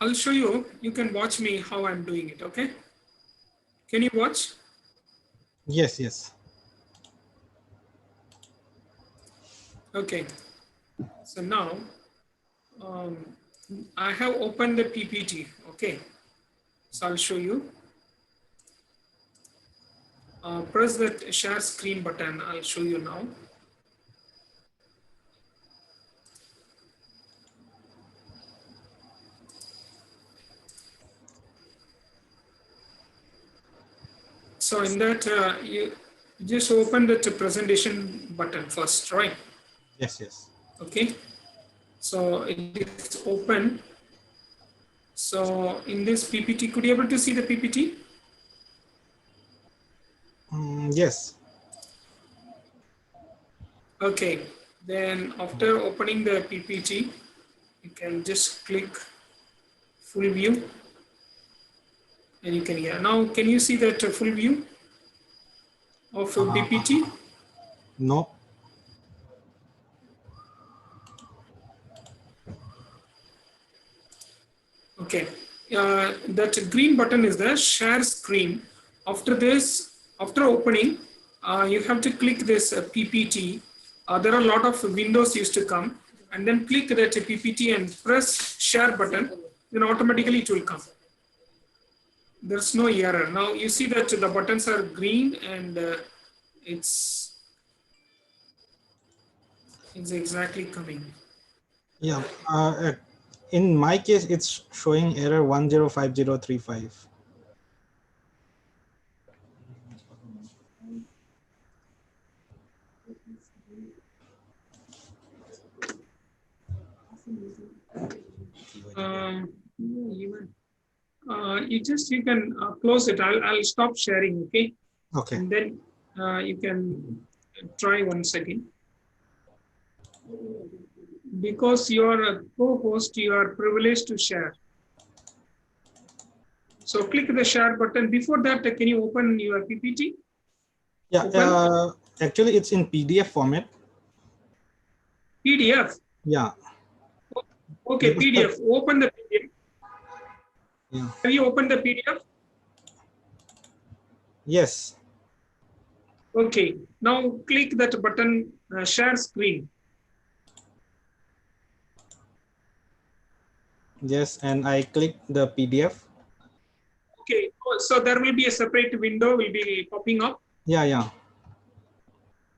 I'll show you. You can watch me how I'm doing it. Okay. Can you watch? Yes, yes. Okay. So now I have opened the PPT. Okay. So I'll show you. Press that share screen button. I'll show you now. So in that, you just open the presentation button first, right? Yes, yes. Okay. So it is open. So in this PPT, could you able to see the PPT? Yes. Okay. Then after opening the PPT, you can just click full view and you can, yeah. Now, can you see that full view of PPT? No. Okay. That green button is the share screen. After this, after opening, you have to click this PPT. There are a lot of windows used to come, and then click that PPT and press share button. Then automatically it will come. There's no error. Now you see that the buttons are green and it's exactly coming. Yeah. In my case, it's showing error 105035. You can close it. I'll stop sharing. Okay, Okay. and then you can try once again. Because you are a co-host, you are privileged to share. So click the share button. Before that, can you open your PPT? Yeah. Open. Actually, it's in PDF format. PDF. Yeah. Okay, PDF. Open the PDF. Yeah. Have you opened the PDF? Yes. Okay. Now click that button, share screen. Yes, and I click the PDF. Okay. So there will be a separate window will be popping up. Yeah, yeah.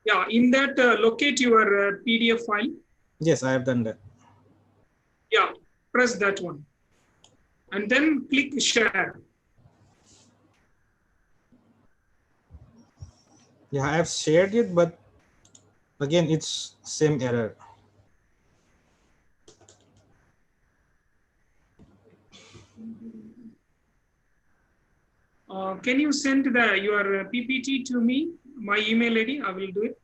Yeah. In that, locate your PDF file. Yes, I have done that. Yeah. Press that one. And then click share. Yeah, I have shared it, but again, it's same error. Can you send your PPT to me? My email ID. I will do it.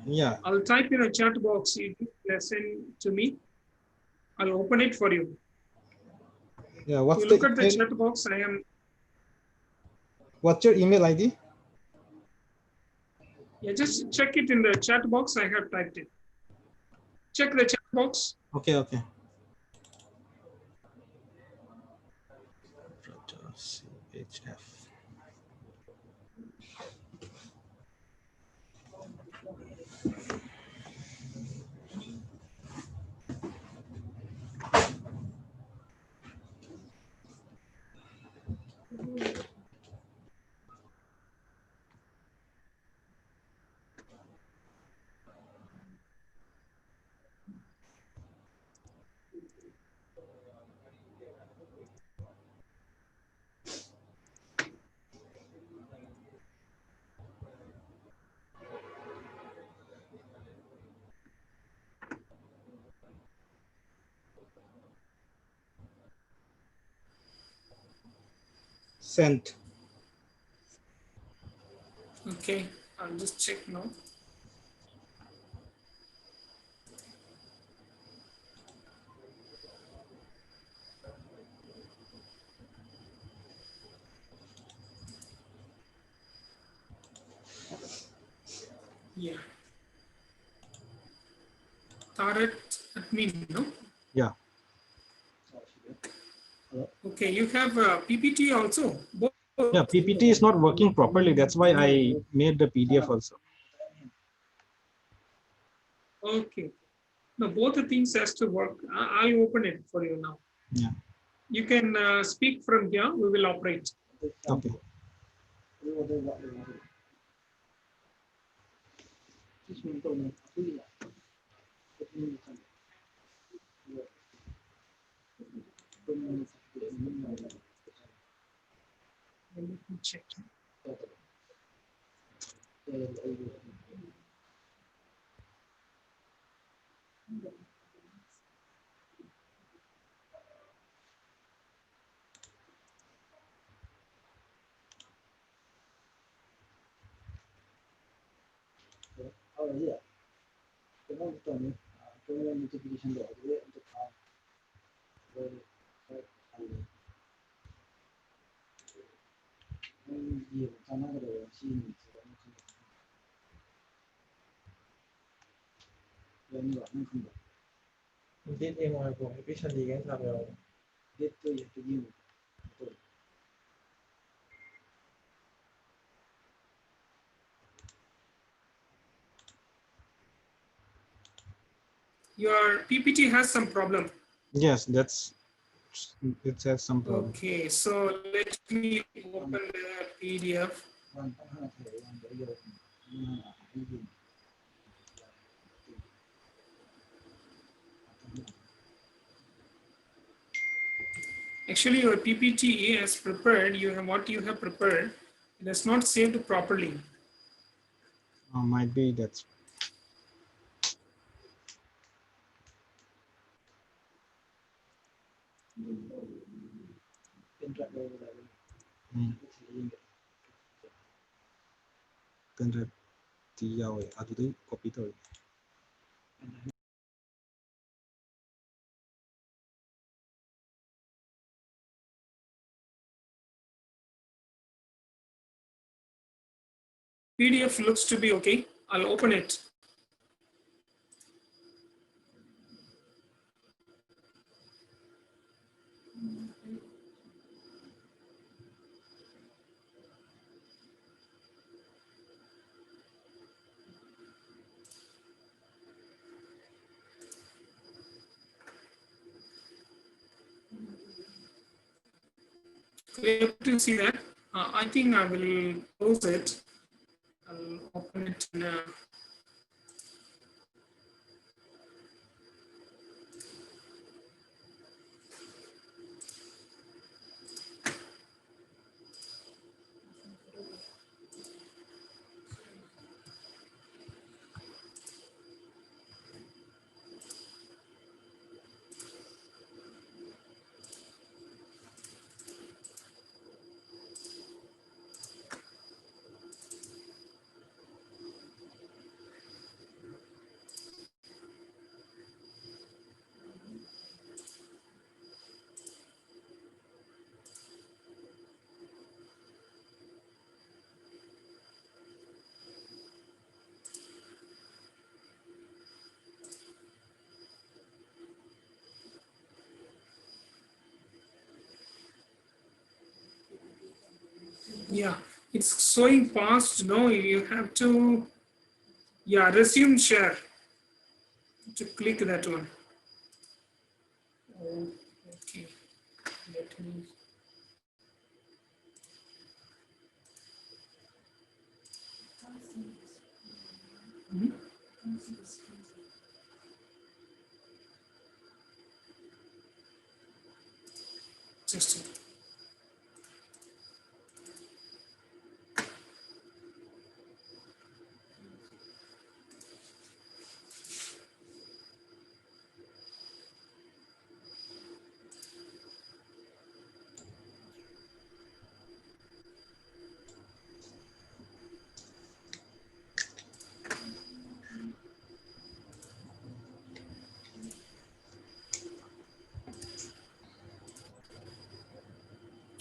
Yeah. I'll type in a chat box. You send to me. I'll open it for you. Yeah. What's You the look at the email? chat box. I am. What's your email ID? Yeah, just check it in the chat box. I have typed it. Check the chat box. Okay, okay. CHF. Sent. Okay, I'll just check now. Yeah. Tarat admin, no? Yeah. Okay, you have PPT also. Both. Yeah, PPT is not working properly. That's why I made the PDF also. Okay. No, both the things has to work. I'll open it for you now. Yeah. You can speak from here. We will operate. Okay. Let me check. Your PPT has some problem. Yes, it has some problem. Okay, so let me open the PDF. Actually, your PPT is prepared. You have what you have prepared. It is not saved properly. Might be that's. Copy to. PDF looks to be okay. I'll open it. Clear to see that. I think I will close it. I'll open it in a yeah, it's showing past. No, you have to, yeah, resume share to click that one. Oh, okay, let me. Hmm? Just a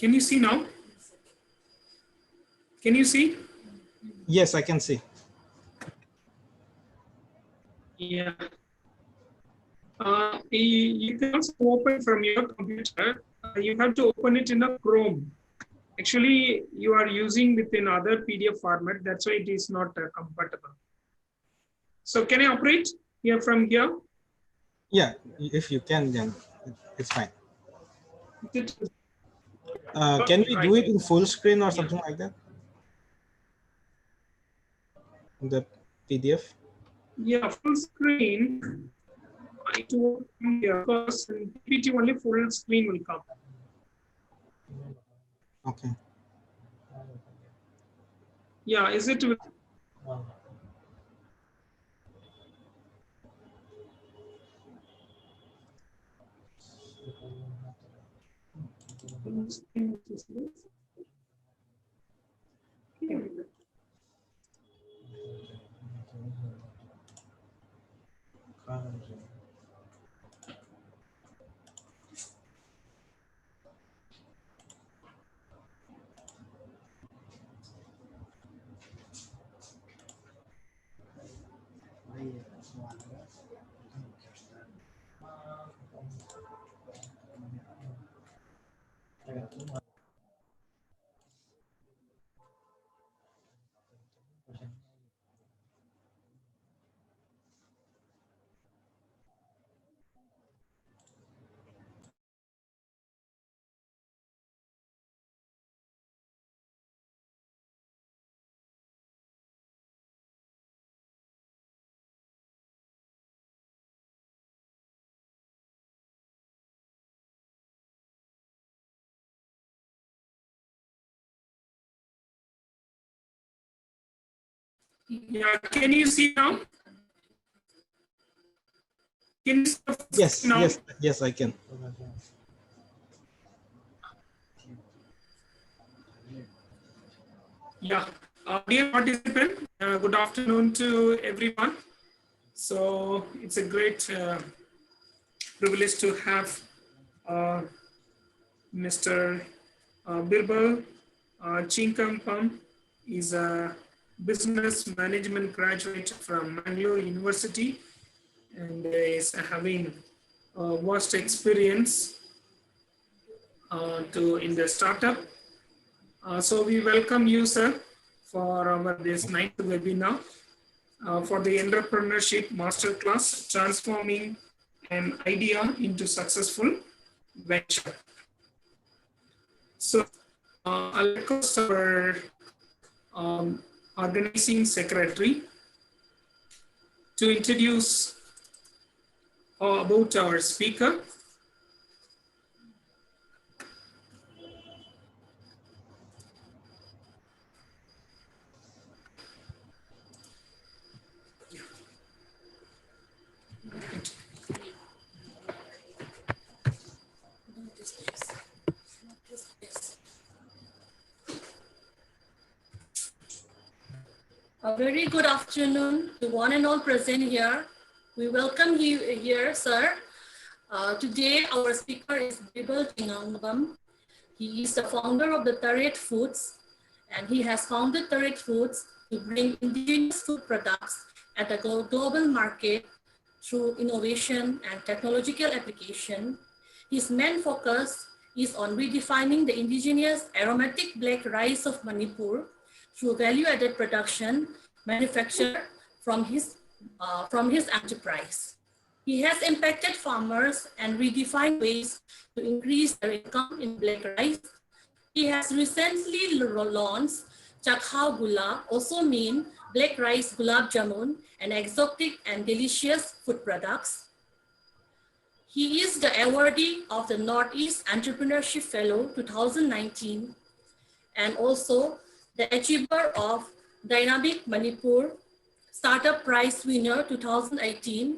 Can you see now? Can you see? Yes, I can see. Yeah. You can also open from your computer. you have to open it in a Chrome. Actually, you are using within other PDF format. That's why it is not compatible. So can I operate here from here? Yeah, if you can, then it's fine. Can we do it in full screen or something like that? The PDF? Yeah, full screen. It won't come here because in PPT only full screen will come. Okay. Yeah, is it? Yeah, can you see now? Can you see Yes, now? yes, I can. Yeah, dear participant, good afternoon to everyone. So it's a great privilege to have Mr. Birbal Chinkampam. Is a business management graduate from Mangalore University and is having vast experience in the startup. So we welcome you, sir, for our this ninth webinar for the entrepreneurship masterclass, transforming an idea into successful venture. So I'll request our organizing secretary to introduce about our speaker. A very good afternoon to one and all present here. We welcome you here, sir. Today, our speaker is Birbal Chinkampam. He is the founder of the Turret Foods, and he has founded Turret Foods to bring indigenous food products at the global market through innovation and technological application. His main focus is on redefining the indigenous aromatic black rice of Manipur through value-added production manufactured from his enterprise. He has impacted farmers and redefined ways to increase their income in black rice. He has recently launched Chakhao Gula, also mean black rice gulab jamun, and exotic and delicious food products. He is the awardee of the Northeast Entrepreneurship Fellow 2019 and also the achiever of Dynamic Manipur Startup Prize winner 2018,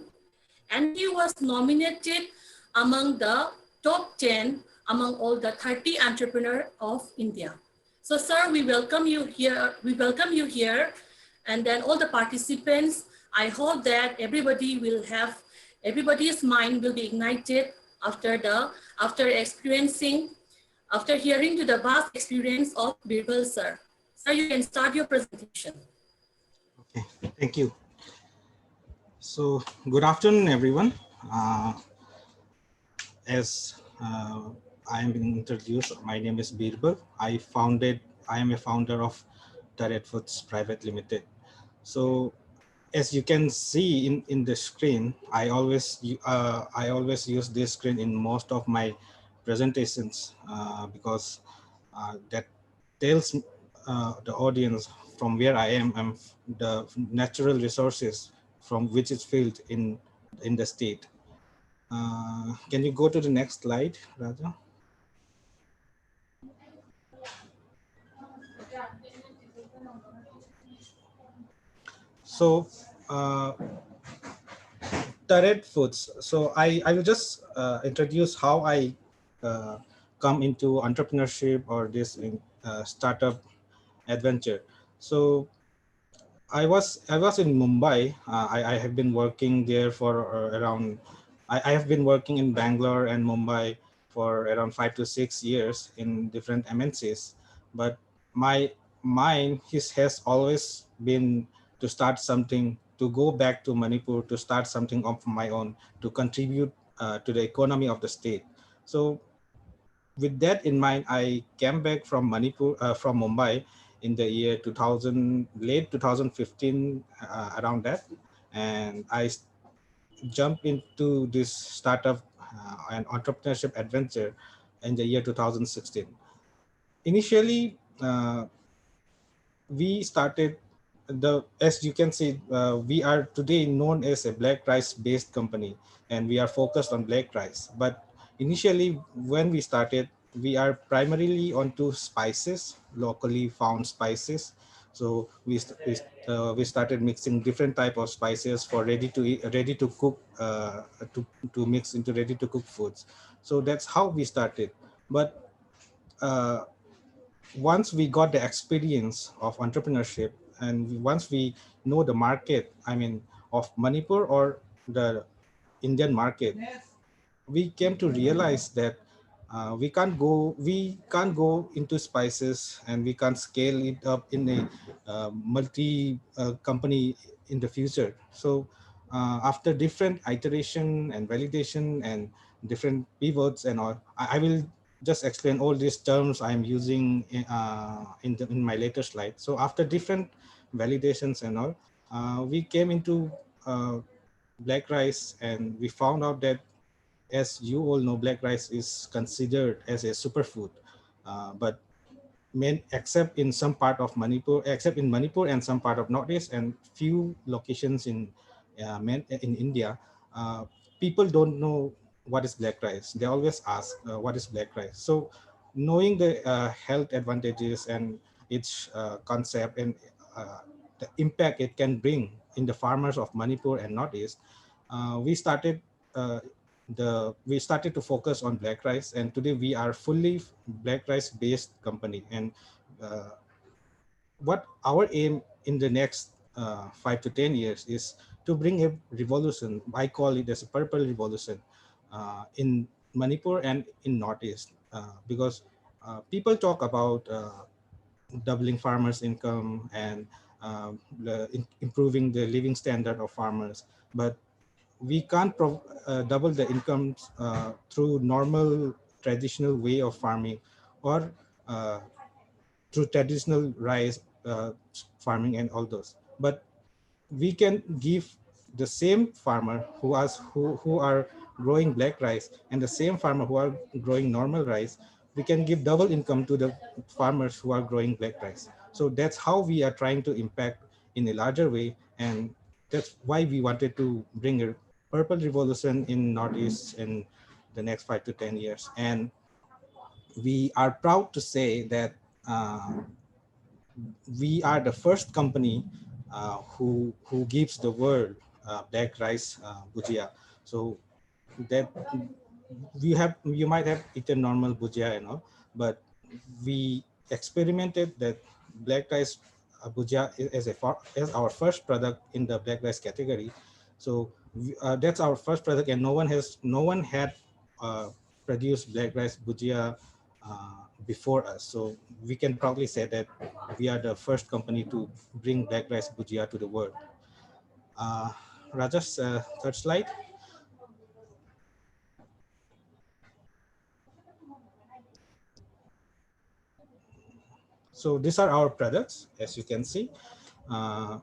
and he was nominated among the top 10 among all the 30 entrepreneurs of India. So sir, we welcome you here, and then all the participants. I hope that everybody's mind will be ignited after hearing to the vast experience of Birbal sir. Sir, you can start your presentation. Okay, thank you. So, good afternoon, everyone. As I am being introduced. My name is Birbal. I am a founder of Direct Foods Private Limited. So as you can see in the screen, I always use this screen in most of my presentations because that tells the audience from where I am and the natural resources from which is filled in the state. Can you go to the next slide, Raja? So, Direct Foods. So I will just introduce how I uh, come into entrepreneurship or this startup adventure. So I was in Mumbai. I have been working there for around. I have been working in Bangalore and Mumbai for around 5 to 6 years in different MNCs. But my mind has always been to start something, to go back to Manipur, to start something of my own, to contribute to the economy of the state. So with that in mind, I came back from from Mumbai in the year 2000, late 2015, around that, and jumped into this startup and entrepreneurship adventure in the year 2016. Initially, we started as you can see, we are today known as a black rice based company, and we are focused on black rice. But initially when we started, we are primarily onto spices, locally found spices. So we started mixing different type of spices for ready to eat, ready to cook, to mix into ready to cook foods. So that's how we started. But uh, once we got the experience of entrepreneurship, and once we know the market, I mean, of Manipur or the Indian market, we came to realize that we can't go into spices, and we can't scale it up in a multi company in the future. So after different iteration and validation and different pivots and all, I will just explain all these terms I'm using in my later slide. So after different validations and all, we came into black rice, and we found out that, as you all know, black rice is considered as a superfood, but except in some part of Manipur, except in Manipur and some part of Northeast and few locations in India, uh, people don't know what is black rice. They always ask, what is black rice? So knowing the health advantages and its concept and the impact it can bring in the farmers of Manipur and Northeast, we started uh, we started to focus on black rice, and today we are fully black rice based company. And uh, what our aim in the next 5 to 10 years is to bring a revolution. I call it as a purple revolution in Manipur and in Northeast, because people talk about doubling farmers income and improving the living standard of farmers, but we can't double the incomes through normal traditional way of farming, or uh, through traditional rice farming and all those. But we can give the same farmer who are growing black rice, and the same farmer who are growing normal rice, we can give double income to the farmers who are growing black rice. So that's how we are trying to impact in a larger way, and that's why we wanted to bring a purple revolution in Northeast in the next 5 to 10 years. And we are proud to say that we are the first company who gives the world black rice bhujia. So that you might have eaten normal bhujia and all, but we experimented that black rice bhujia as our first product in the black rice category. So that's our first product, and no one had uh, produced black rice bhujia before us. So we can proudly say that we are the first company to bring black rice bhujia to the world. Uh, Rajas, third slide. So these are our products, as you can see. Uh,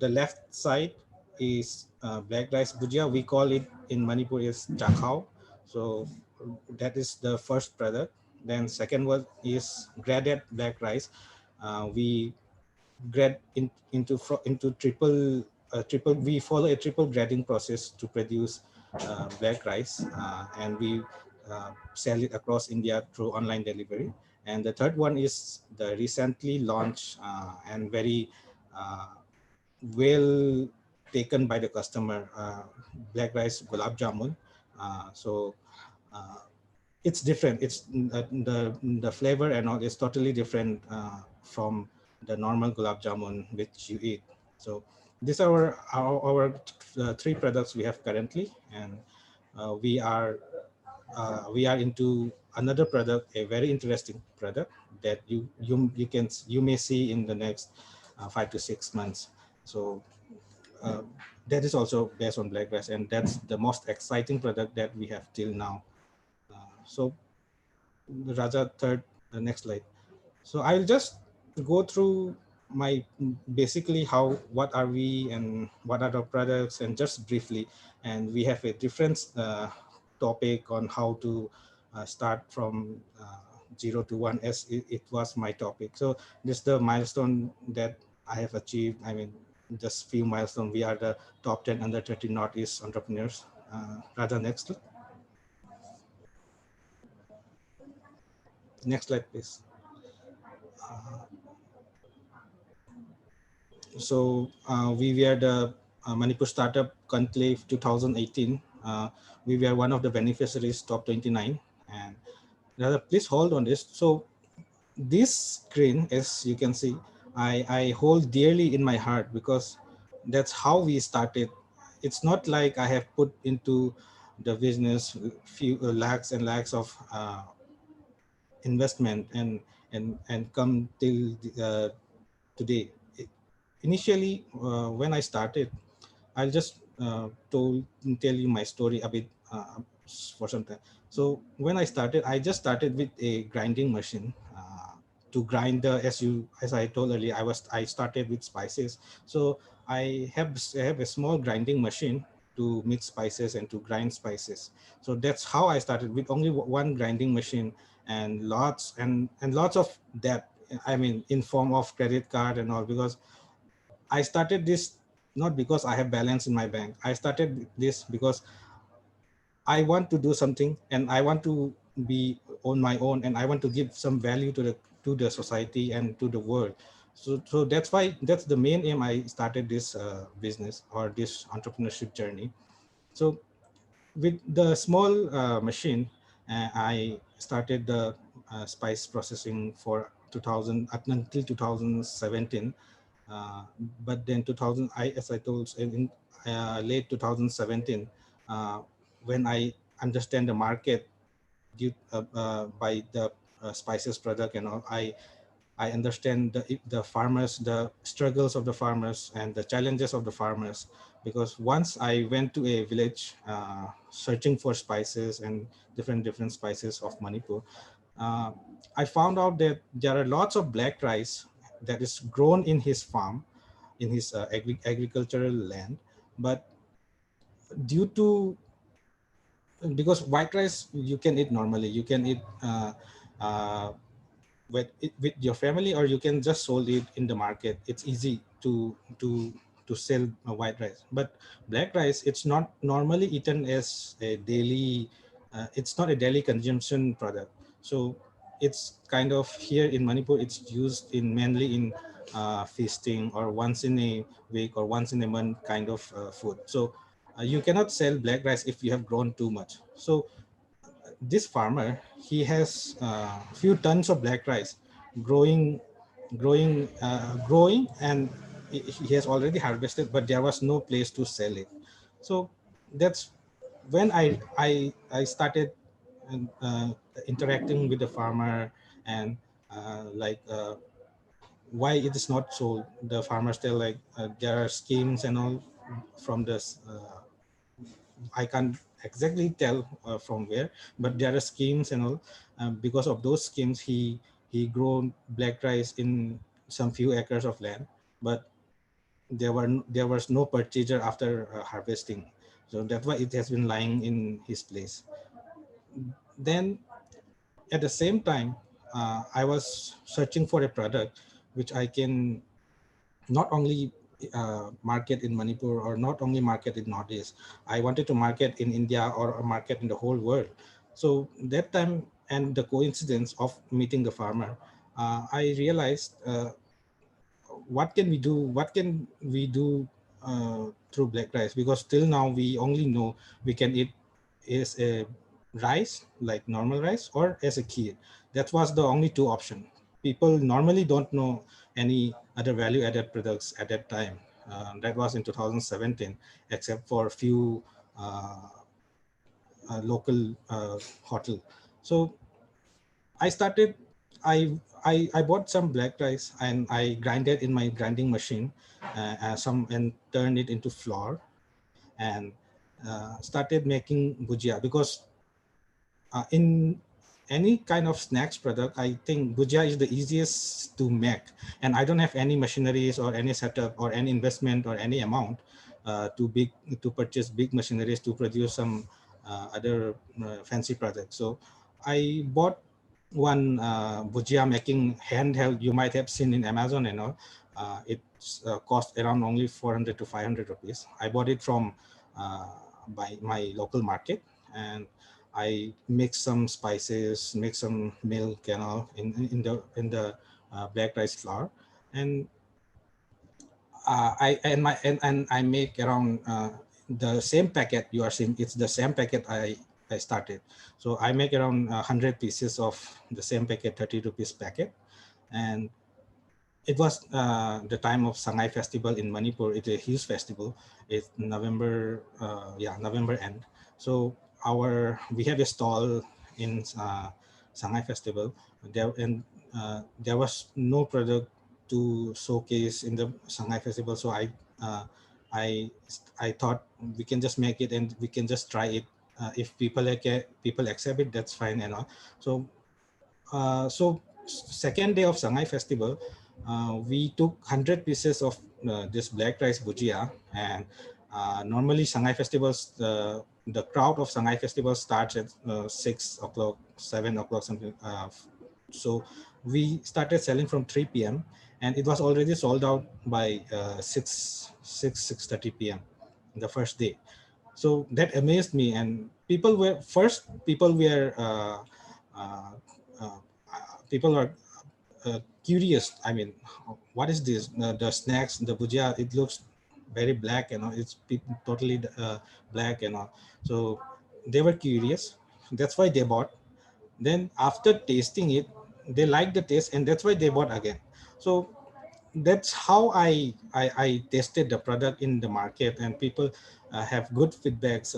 the left side is black rice bhujia. We call it in Manipur is chakao. So that is the first product. Then second one is graded black rice. We grade into triple. We follow a triple grading process to produce black rice, and we sell it across India through online delivery. And the third one is the recently launched and very well taken by the customer, black rice gulab jamun. So it's different. It's the flavor and all is totally different from the normal gulab jamun which you eat. So these are our three products we have currently, and we are into another product, a very interesting product that you may see in the next 5 to 6 months. So uh, that is also based on black rice, and that's the most exciting product that we have till now. So Raja, third, next slide. So I'll just go through my basically what are we and what are the products, and just briefly. And we have a different topic on how to start from 0 to 1, as it was my topic. So this is the milestone that I have achieved. I mean, just few milestones. We are the top 10 under 30 Northeast entrepreneurs. Raja, next slide, please. So we were the Manipur Startup Conclave 2018. We were one of the beneficiaries, top 29. And please hold on this. So this screen, as you can see, I hold dearly in my heart, because that's how we started. It's not like I have put into the business few lakhs and lakhs of investment and come till today. Initially, when I started, I'll just tell you my story a bit for some time. So when I started, I just started with a grinding machine to grind the, as I told earlier, I started with spices. So I have a small grinding machine to mix spices and to grind spices. So that's how I started, with only one grinding machine, and lots of debt. I mean, in form of credit card and all, because I started this not because I have balance in my bank. I started this because I want to do something, and I want to be on my own, and I want to give some value to the society and to the world. So that's why, that's the main aim I started this business, or this entrepreneurship journey. So with the small machine, I started the spice processing for 2000 up until 2017. uh, but then 2000, as I told, in late 2017, uh, when I understand the market by the spices product and all, I understand the farmers, the struggles of the farmers, and the challenges of the farmers. Because once I went to a village searching for spices and different spices of Manipur, uh, I found out that there are lots of black rice that is grown in his farm, in his agricultural land. But due to, because white rice you can eat normally, you can eat uh, with your family, or you can just sold it in the market. It's easy to sell white rice. But black rice, it's not normally eaten as a daily, it's not a daily consumption product. So it's kind of, here in Manipur, it's used in mainly in feasting, or once in a week, or once in a month kind of food. So you cannot sell black rice if you have grown too much. So this farmer, he has few tons of black rice growing growing, and he has already harvested, but there was no place to sell it. So that's when I started interacting with the farmer, and why it is not sold. The farmers tell, like, there are schemes and all from this, I can't exactly tell from where, but there are schemes and all. Because of those schemes, he he grown black rice in some few acres of land, but there was no purchaser after harvesting. So that's why it has been lying in his place. Then at the same time, I was searching for a product which I can not only market in Manipur or not only market in Northeast. I wanted to market in India or market in the whole world. So that time and the coincidence of meeting the farmer, I realized what can we do? What can we do through black rice? Because till now we only know we can eat is a rice like normal rice or as a kheer. That was the only two option. People normally don't know any other value added products at that time. That was in 2017, except for a few local hotel. So I started. I bought some black rice and I grinded in my grinding machine, some and turned it into flour and started making bhujia because in any kind of snacks product, I think bhujia is the easiest to make, and I don't have any machineries or any setup or any investment or any amount to purchase big machineries to produce some other fancy products. So I bought one bhujia making handheld. You might have seen in Amazon and all. It's cost around only 400 to 500 rupees. I bought it from by my local market, and I mix some spices, mix some milk and all in the black rice flour, and and I make around the same packet you are seeing. It's the same packet I started. So I make around 100 pieces of the same packet, 30 rupees packet, and it was the time of Sangay Festival in Manipur. It's a huge festival. It's November, November end. So we have a stall in Sangay Festival. There was no product to showcase in the Sangay Festival. So uh, I I thought we can just make it and we can just try it. If people accept it, that's fine and all. So second day of Sangay Festival, we took 100 pieces of this black rice bhujia, and normally Sangay Festivals, the crowd of Sangay Festival starts at 6 o'clock, 7 o'clock, something. So we started selling from 3 p.m. and it was already sold out by 6:30 p.m. the first day. So that amazed me, and people were uh, uh, people are curious. I mean, what is this? The snacks, the bhujia, it looks very black, it's totally black, So they were curious. That's why they bought. Then after tasting it, they liked the taste, and that's why they bought again. So that's how I tested the product in the market, and people have good feedbacks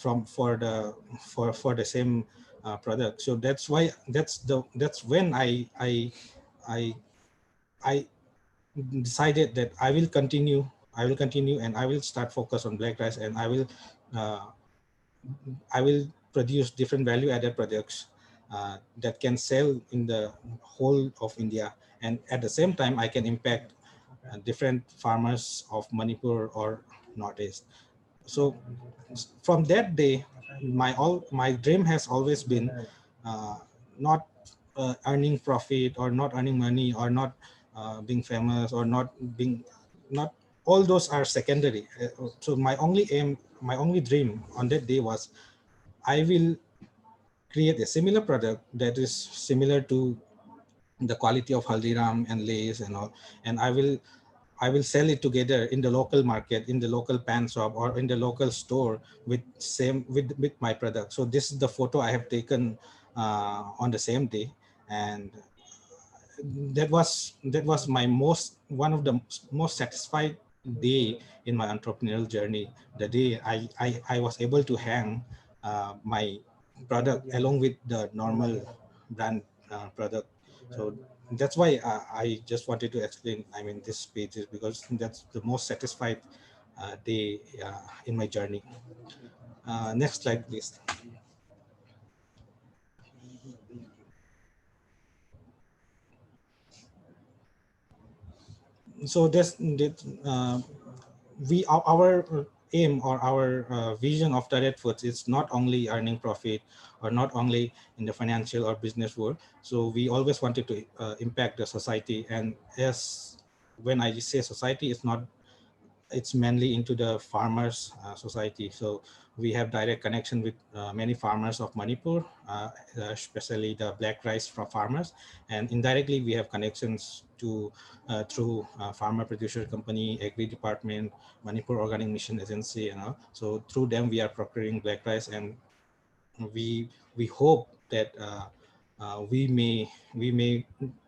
from for the same product. So that's when I I decided that I will continue and I will start focus on black rice, and uh, I will produce different value added products that can sell in the whole of India, and at the same time I can impact different farmers of Manipur or Northeast. So from that day, my dream has always been uh, not earning profit or not earning money or not being famous or not all those are secondary. So my only aim, my only dream on that day was I will create a similar product that is similar to the quality of Haldiram and Lays and all, and I will sell it together in the local market, in the local pan shop, or in the local store with my product. So this is the photo I have taken on the same day, and that was my most one of the most satisfied day in my entrepreneurial journey. The day I was able to hang my product along with the normal brand product. So that's why I just wanted to explain, I mean, this page is because that's the most satisfied day in my journey. Next slide, please. so this our aim or our vision of direct foods is not only earning profit or not only in the financial or business world. So we always wanted to impact the society. And as when I say society, it's mainly into the farmers society. So we have direct connection with many farmers of Manipur, especially the black rice from farmers, and indirectly we have connections to through farmer producer company, agri department, Manipur Organic Mission Agency, so through them we are procuring black rice. And we hope that we may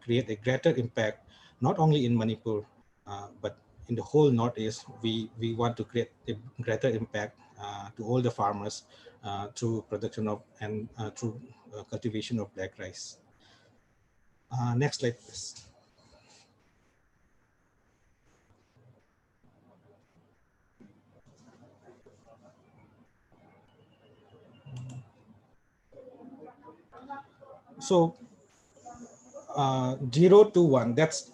create a greater impact not only in Manipur but in the whole Northeast. We want to create a greater impact to all the farmers through production of and through cultivation of black rice. Next slide, please. So 0 to 1, that's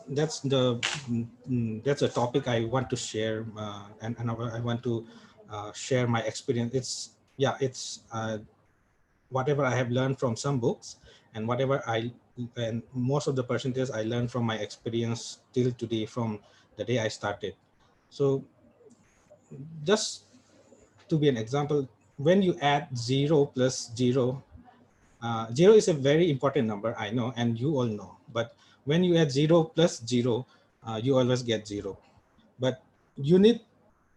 a topic I want to share, and I want to share my experience. It's whatever I have learned from some books, and and most of the percentage I learned from my experience till today, from the day I started. So just to be an example, when you add 0 plus 0, 0 is a very important number, I know, and you all know. But when you add 0 plus 0, you always get 0. But you need,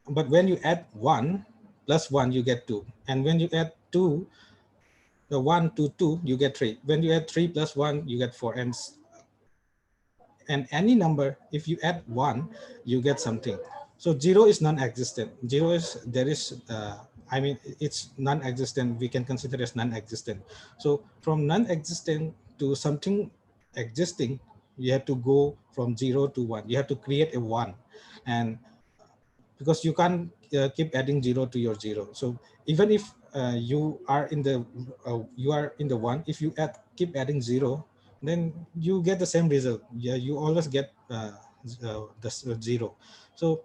but when you add 1 plus 1, you get 2. And when you add 2, the 1 to 2, you get 3. When you add 3 plus 1, you get 4. And any number, if you add 1, you get something. So 0 is non-existent. 0 is, there is, I mean, it's non-existent. We can consider as non-existent. So from non-existent to something existing, you have to go from 0 to 1. You have to create a 1. And because you can't keep adding 0 to your 0. So even if you are in the 1, if you keep adding 0, then you get the same result. Yeah, you always get the 0. So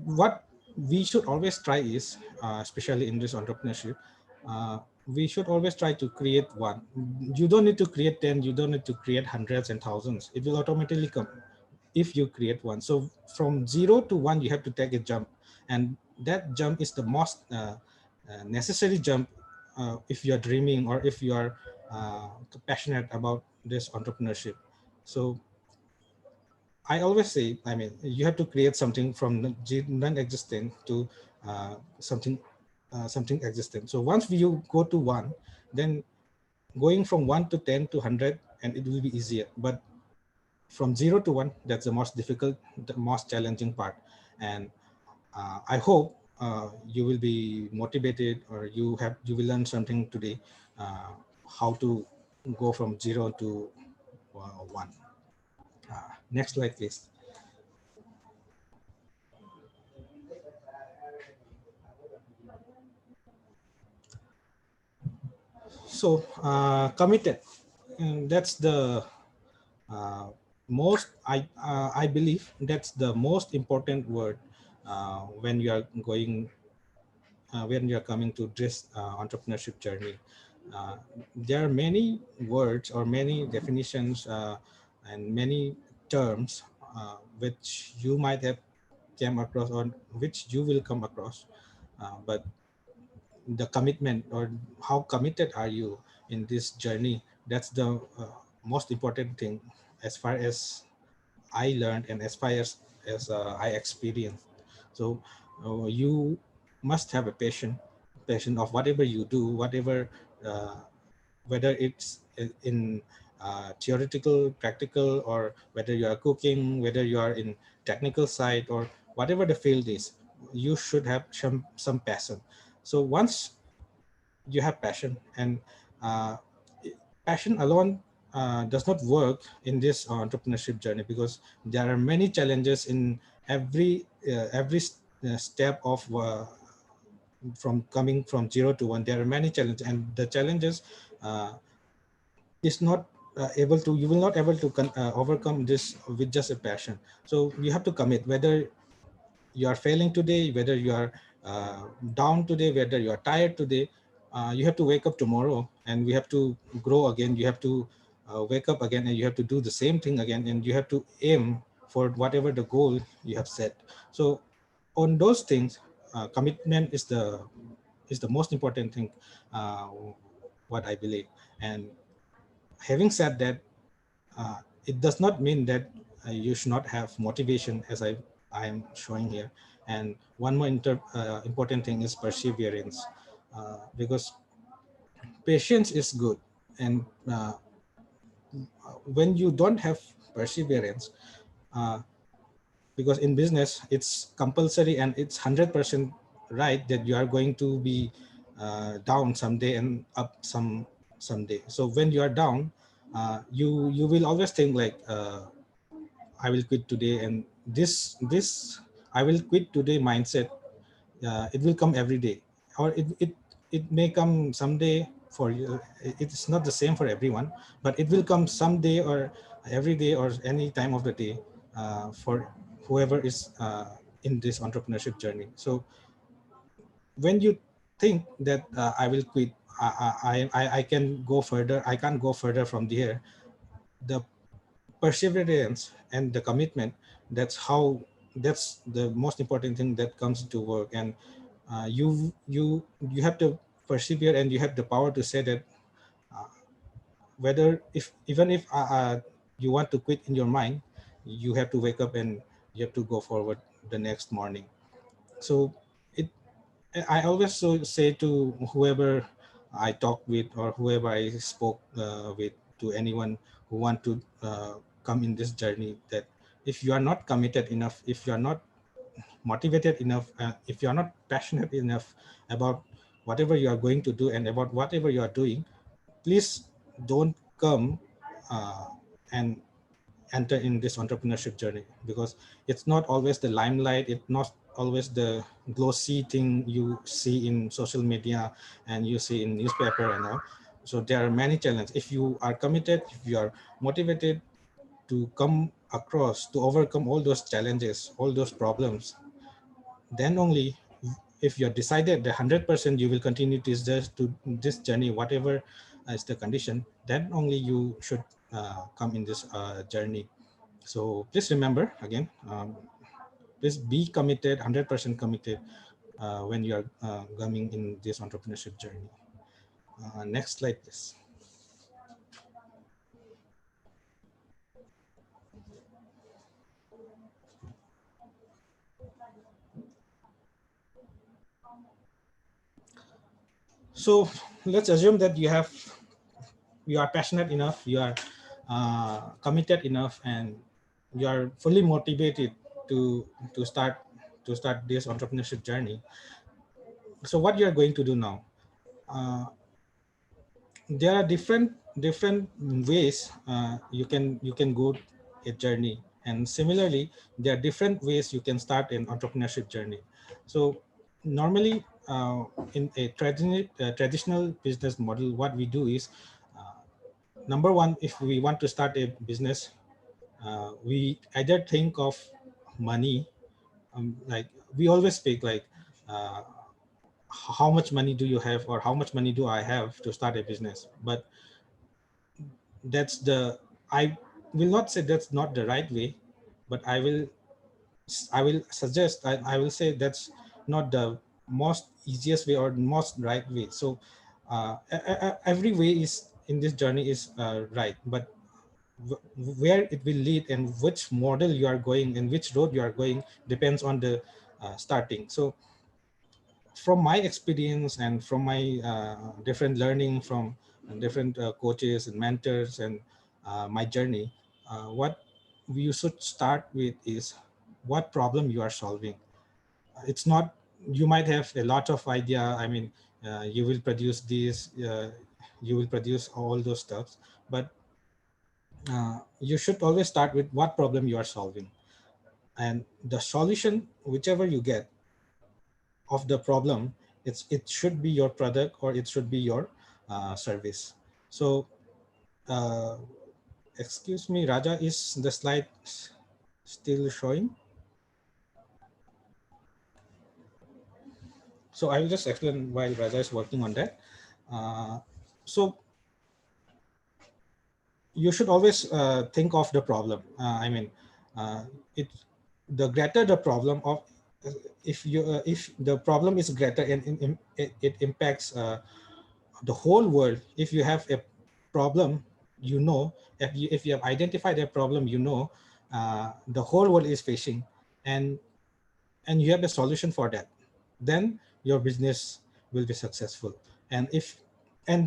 what we should always try is, especially in this entrepreneurship, we should always try to create 1. You don't need to create 10, you don't need to create hundreds and thousands. It will automatically come if you create 1. So from 0 to 1, you have to take a jump, and that jump is the most necessary jump if you are dreaming or if you are passionate about this entrepreneurship. So I always say, I mean, you have to create something from non-existent to something existent. So once you go to 1, then going from 1 to 10 to 100, and it will be easier. But from 0 to 1, that's the most difficult, the most challenging part. And I hope you will be motivated, or you will learn something today, how to go from 0 to 1. Next slide, please. So committed, and that's the I believe that's the most important word when you are going when you are coming to this entrepreneurship journey. There are many words or many definitions and many terms which you might have came across, or which you will come across, but the commitment, or how committed are you in this journey, that's the most important thing, as far as I learned and as far as I experienced. So you must have a passion of whatever you do, whatever, whether it's in theoretical, practical, or whether you are cooking, whether you are in technical side, or whatever the field is, you should have some passion. So once you have passion, and uh, passion alone does not work in this entrepreneurship journey, because there are many challenges in every step of from coming from 0 to 1. There are many challenges, and the challenges is not you will not able to overcome this with just a passion. So you have to commit, whether you are failing today, whether you are down today, whether you are tired today, you have to wake up tomorrow and we have to grow again. You have to wake up again and you have to do the same thing again, and you have to aim for whatever the goal you have set. So on those things, commitment is the most important thing, uh, what I believe. And having said that, it does not mean that you should not have motivation, as I am showing here. And one more important thing is perseverance, because patience is good. And when you don't have perseverance, uh, because in business it's compulsory and it's 100% right that you are going to be down someday and up someday. So when you are down, you will always think like, I will quit today, and this I will quit today mindset, it will come every day, or it may come someday for you. It's not the same for everyone, but it will come someday or every day or any time of the day, for whoever is in this entrepreneurship journey. So when you think that I will quit, I can go further, I can't go further from here, the perseverance and the commitment, that's the most important thing that comes to work. And you have to persevere, and you have the power to say that, whether if even if you want to quit in your mind, you have to wake up and you have to go forward the next morning. So it I always say to whoever I talk with or whoever I spoke with, to anyone who want to come in this journey, that if you are not committed enough, if you are not motivated enough, if you are not passionate enough about whatever you are going to do and about whatever you are doing, please don't come uh, and enter in this entrepreneurship journey, because it's not always the limelight, it's not always the glossy thing you see in social media and you see in newspaper and all. So there are many challenges. If you are committed, if you are motivated to come across, to overcome all those challenges, all those problems, then only, if you're decided the 100% you will continue to this journey, whatever is the condition, then only you should come in this journey. So please remember again, please be committed, 100% committed when you are coming in this entrepreneurship journey. Next slide, please. So let's assume that you are passionate enough, you are committed enough, and you are fully motivated to to start to start this entrepreneurship journey. So what you are going to do now? Uh, there are different ways you can go a journey, and similarly there are different ways you can start an entrepreneurship journey. So normally, in a traditional business model, what we do is, number one, if we want to start a business, we either think of money, like we always speak like, uh, how much money do you have, or how much money do I have to start a business? But that's the I will not say that's not the right way, but I will suggest, I will say that's not the most easiest way or most right way. So every way is in this journey is right, but where it will lead and which model you are going and which road you are going depends on the starting. So from my experience and from my different learning from different coaches and mentors and my journey, what you should start with is what problem you are solving. It's not, you might have a lot of idea, I mean, you will produce this, you will produce all those stuffs, but you should always start with what problem you are solving, and the solution, whichever you get of the problem, it should be your product or it should be your service. So Excuse me, Raja, is the slide still showing? So I will just explain while Raja is working on that. So you should always think of the problem. It the greater the problem of if the problem is greater and it impacts the whole world. If you have a problem, if you have identified a problem, the whole world is facing, and you have a solution for that, then your business will be successful. And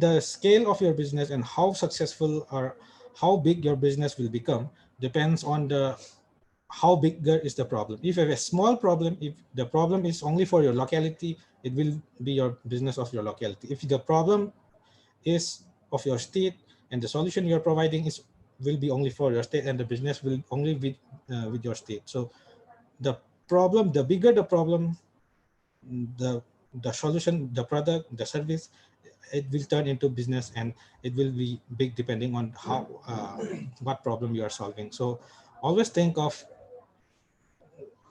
the scale of your business and how successful or how big your business will become depends on the how bigger is the problem. If you have a small problem, if the problem is only for your locality, it will be your business of your locality. If the problem is of your state and the solution you're providing is will be only for your state, and the business will only be with your state. So the the bigger the problem, the solution, the product, the service, it will turn into business, and it will be big depending on how what problem you are solving. So always think of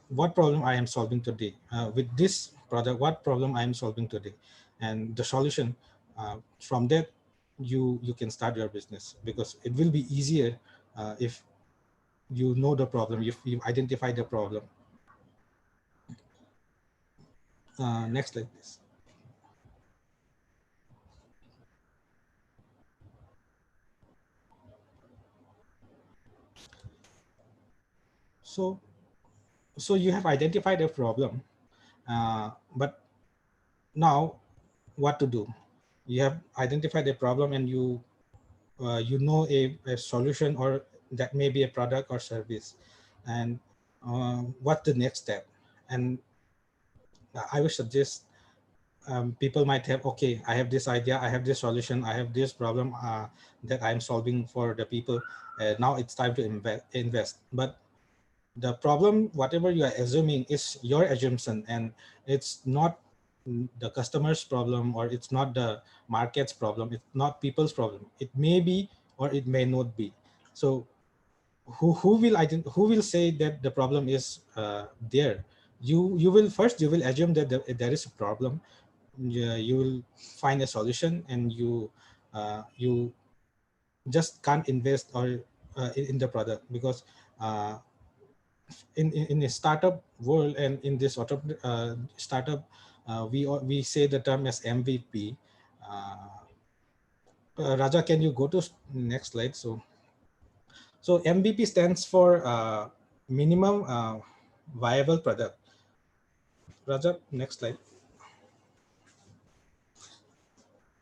what problem I am solving today with this product, what problem I am solving today, and the solution. From that, you can start your business, because it will be easier if you know the problem, if you identify the problem. Next slide, please. So you have identified a problem, but now what to do? You have identified a problem, and you know a solution, or that may be a product or service, and what's the next step? And I would suggest people might have, okay, I have this idea, I have this solution, I have this problem that I'm solving for the people. Now it's time to invest. But the problem, whatever you are assuming, is your assumption, and it's not the customer's problem, or it's not the market's problem, it's not people's problem. It may be, or it may not be. So who will say that the problem is there? You will assume that there is a problem. You will find a solution, and you just can't invest or in the product, because in a startup world, and in this startup, we say the term as MVP. Raja, can you go to next slide? So MVP stands for minimum viable product. Raja, next slide.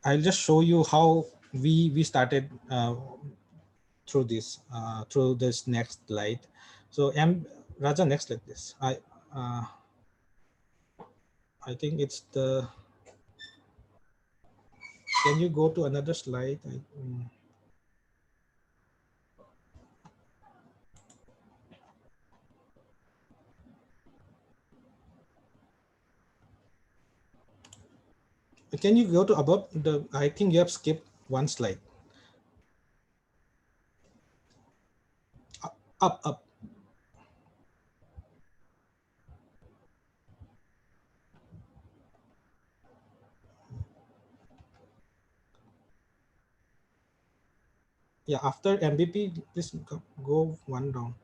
I'll just show you how we started through this next slide. So Raja, next slide, please. I think it's the. Can you go to another slide? Can you go to above the? I think you have skipped one slide. Up. Yeah, after MVP, please go one down.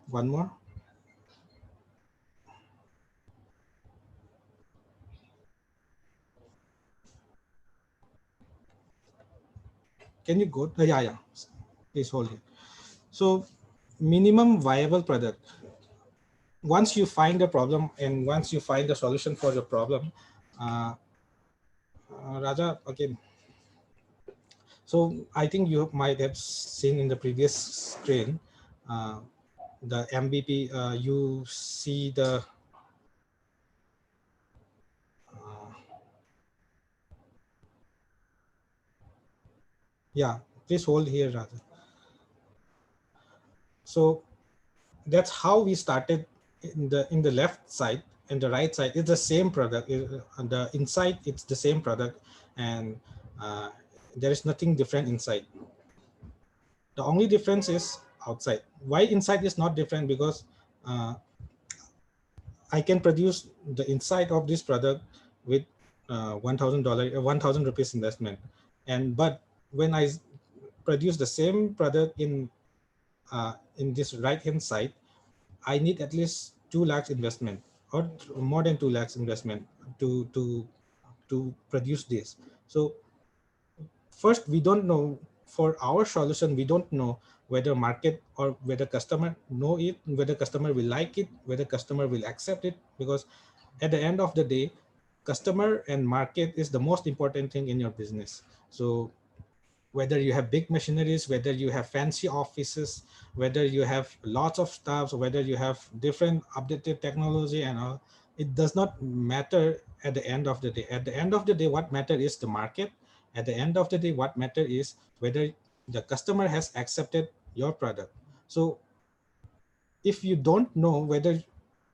One more. Can you go? Yeah. Please hold it. So minimum viable product. Once you find the problem, and once you find the solution for the problem, Raja, again. So I think you might have seen in the previous screen, the MVP. You see the yeah. Please hold here, Raja. So that's how we started in the left side, and the right side, it's the same product. On the inside, it's the same product, and there is nothing different inside. The only difference is outside. Why inside is not different? Because uh, I can produce the inside of this product with $1,000, 1,000 rupees investment, and but when I produce the same product in this right hand side, I need at least 2 lakhs investment, or more than 2 lakhs investment to produce this. So first, we don't know, for our solution, we don't know whether market or whether customer know it, whether customer will like it, whether customer will accept it, because at the end of the day, customer and market is the most important thing in your business. So whether you have big machineries, whether you have fancy offices, whether you have lots of staffs, whether you have different updated technology and all, it does not matter at the end of the day. At the end of the day, what matters is the market. At the end of the day, what matters is whether the customer has accepted your product. So if you don't know whether,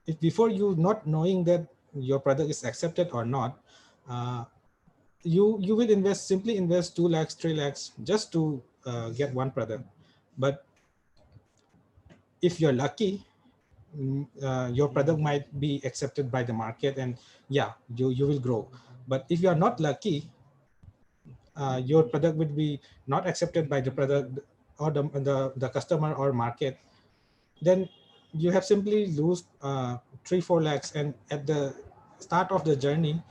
if before you not knowing that your product is accepted or not, uh, you will simply invest 2 lakhs, 3 lakhs just to get one product. But if you're lucky, your product might be accepted by the market, and yeah, you will grow. But if you are not lucky, your product would be not accepted by the product or the customer or market, then you have simply lose 3-4 lakhs. And at the start of the journey,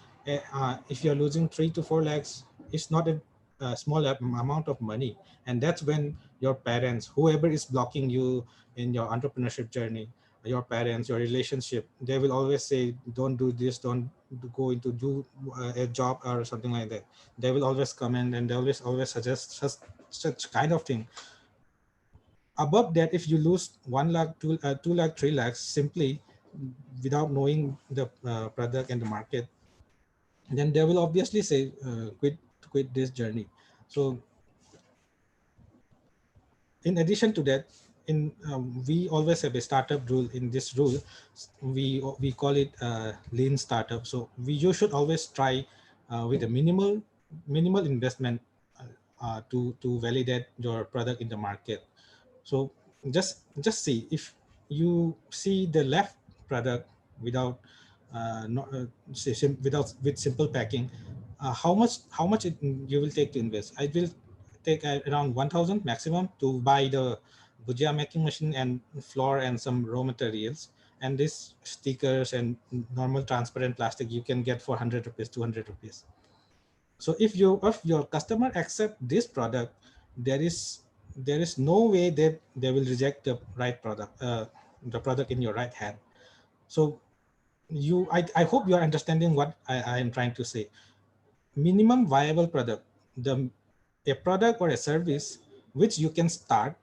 if you're losing 3 to 4 lakhs, it's not a small amount of money. And that's when your parents, whoever is blocking you in your entrepreneurship journey, your parents, your relationship, they will always say, don't do this, don't go into do a job or something like that. They will always come in and they always suggest such kind of thing. Above that, if you lose 1 lakh, 2 lakh, 3 lakhs simply without knowing the product and the market, then they will obviously say quit this journey. So in addition to that, we always have a startup rule. In this rule, we call it lean startup. So you should always try with a minimal investment to validate your product in the market. So just see, if you see the left product without not without with simple packing, how much you will take to invest. I will take around 1,000 maximum to buy the bhujia making machine and floor and some raw materials, and this stickers and normal transparent plastic you can get for 100 rupees, 200 rupees. So if your customer accept this product, there is no way that they will reject the product in your right hand. So I hope you are understanding what I am trying to say. Minimum viable product, a product or a service which you can start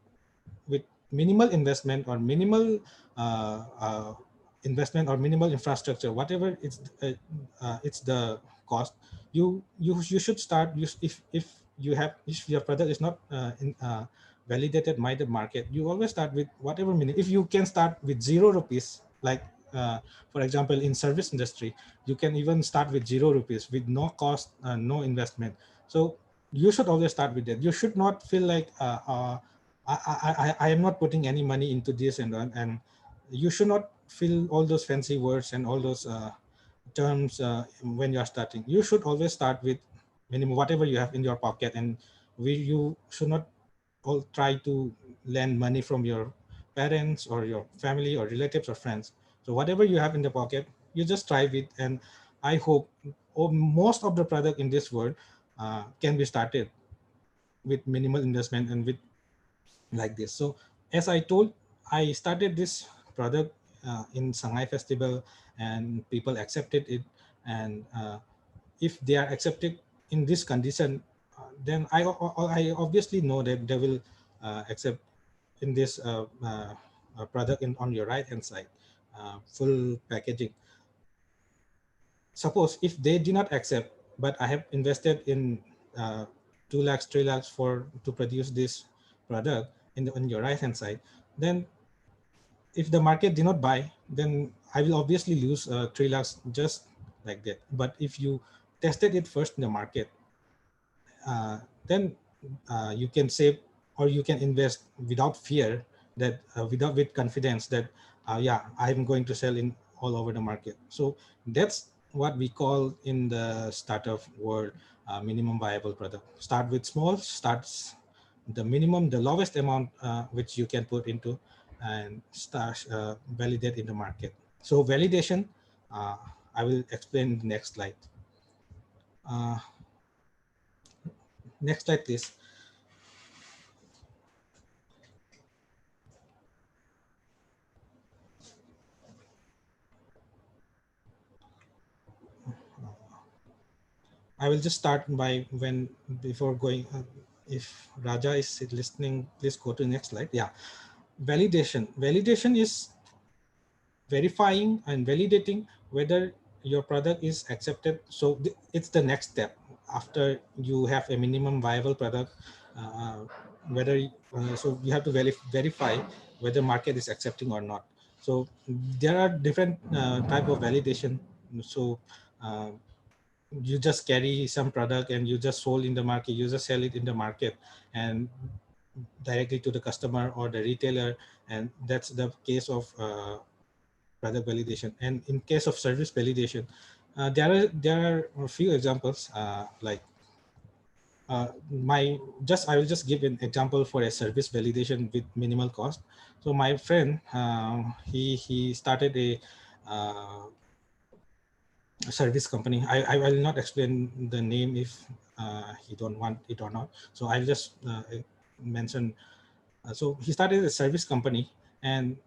with minimal investment or minimal investment or minimal infrastructure, whatever it's the cost. You should start. If your product is not validated by the market, you always start with whatever minimum. If you can start with 0 rupees, like for example in service industry, you can even start with 0 rupees with no cost, no investment. So you should always start with that. You should not feel like I am not putting any money into this, and you should not feel all those fancy words and all those terms when you are starting. You should always start with minimum whatever you have in your pocket, and you should not all try to lend money from your parents or your family or relatives or friends. So whatever you have in the pocket, you just try it, and I hope most of the product in this world can be started with minimal investment and with like this. So as I told, I started this product in Shanghai Festival, and people accepted it. And if they are accepted in this condition, then I obviously know that they will accept in this product on your right hand side, full packaging. Suppose if they do not accept, but I have invested in 2 lakhs, 3 lakhs to produce this product on your right hand side, then if the market did not buy, then I will obviously lose 3 lakhs just like that. But if you tested it first in the market, then you can save, or you can invest without fear, that without with confidence that yeah, I'm going to sell in all over the market. So that's what we call in the startup world minimum viable product. Start with small, starts the minimum, the lowest amount which you can put into, and start validate in the market. So validation, uh, I will explain in the next slide. uh, Next slide, please. I will just start by when before going. If Raja is listening, please go to the next slide. Yeah, validation. Validation is verifying and validating whether your product is accepted. So it's the next step after you have a minimum viable product. Whether so you have to verify whether market is accepting or not. So there are different type of validation. So you just carry some product and you just sold in the market, you just sell it in the market and directly to the customer or the retailer, and that's the case of product validation. And in case of service validation, there are a few examples like I will just give an example for a service validation with minimal cost. So my friend, he started a service company. I will not explain the name if he don't want it or not. So I'll just mention. So he started a service company, and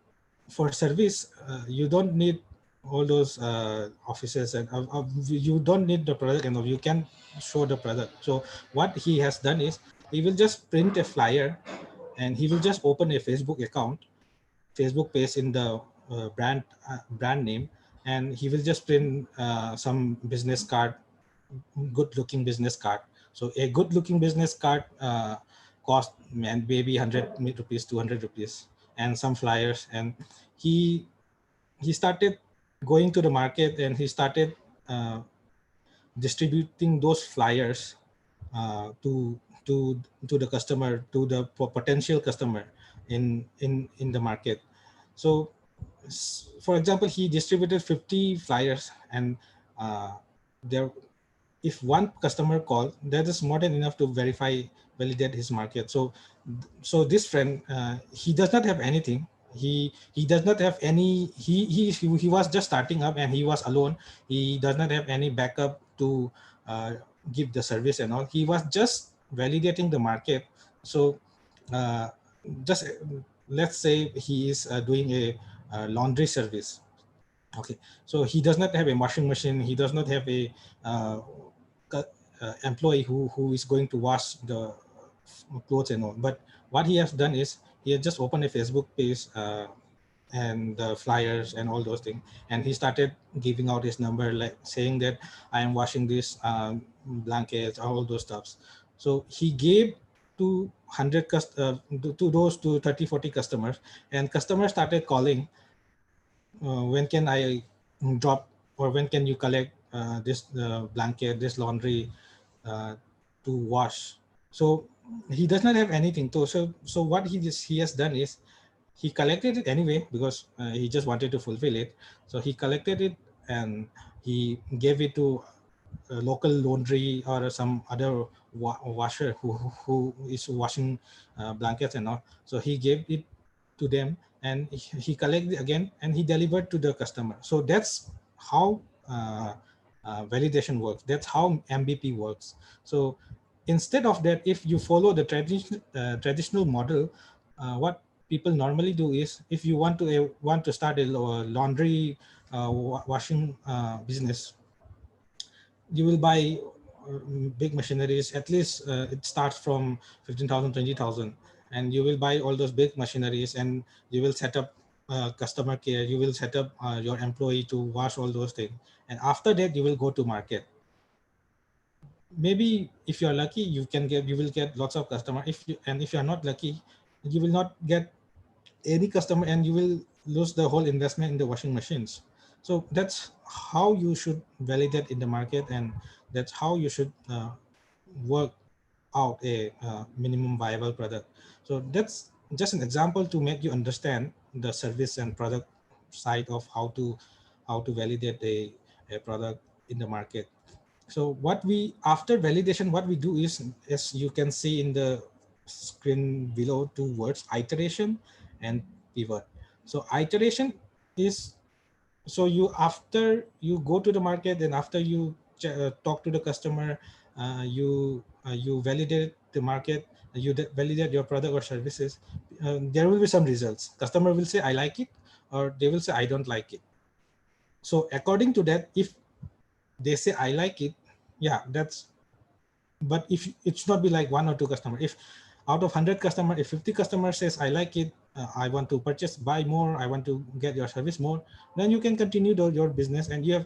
for service, you don't need all those offices, and you don't need the product, and you can show the product. So what he has done is he will just print a flyer, and he will just open a Facebook account, Facebook page in the brand name, and he will just print some business card, good looking business card. So a good looking business card cost maybe 100 rupees, 200 rupees, and some flyers. And he he started going to the market, and he started uh, distributing those flyers to the customer, to the potential customer in the market. So for example, he distributed 50 flyers, and there, if one customer call, that is more than enough to validate his market. So this friend, he does not have anything. He does not have any. He was just starting up, and he was alone. He does not have any backup to uh, give the service and all. He was just validating the market. So uh, just let's say he is doing a laundry service. Okay, so he does not have a washing machine. He does not have a uh, employee who is going to wash the clothes and all. But what he has done is he has just opened a Facebook page and the flyers and all those things, and he started giving out his number, like saying that I am washing this blankets, all those stuffs. So he gave to 100 to those to 30, 40 customers, and customers started calling, when can I drop, or when can you collect this blanket, this laundry uh, to wash. So he does not have anything. So what he has done is he collected it anyway, because he just wanted to fulfill it. So he collected it, and he gave it to a local laundry or some other washer who is washing blankets and all. So he gave it to them, and he collected again, and he delivered to the customer. So that's how validation works. That's how MVP works. So instead of that, if you follow the traditional model, what people normally do is, if you want to start a laundry washing business, you will buy big machineries. At least it starts from 15,000, 20,000, and you will buy all those big machineries, and you will set up customer care. You will set up your employee to wash all those things, and after that you will go to market. Maybe if you're lucky, you will get lots of customer. If you're not lucky, you will not get any customer, and you will lose the whole investment in the washing machines. So that's how you should validate in the market, and that's how you should work out a minimum viable product. So that's just an example to make you understand the service and product side of how to validate a product in the market. So what we, after validation, what we do is, as you can see in the screen below, two words: iteration and pivot. So iteration is, so you, after you go to the market and after you talk to the customer, you validate the market, validate your product or services, there will be some results. Customer will say I like it, or they will say I don't like it. So according to that, if they say I like it, yeah, that's, but if it should not be like one or two customers. If out of 100 customers, if 50 customers says I like it, I want to purchase, buy more, I want to get your service more, then you can continue your business, and you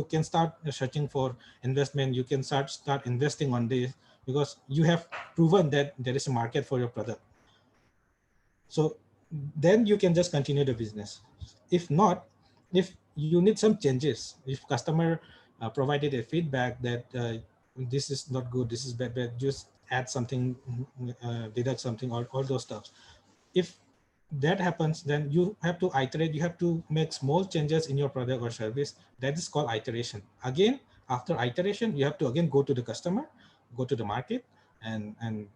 can start searching for investment. You can start investing on this, because you have proven that there is a market for your product. So then you can just continue the business. If not, if you need some changes, if customer provided a feedback that this is not good, this is bad, just add something, deduct something, all those stuff. If that happens, then you have to iterate. You have to make small changes in your product or service. That is called iteration. Again, after iteration, you have to again go to the customer, go to the market, and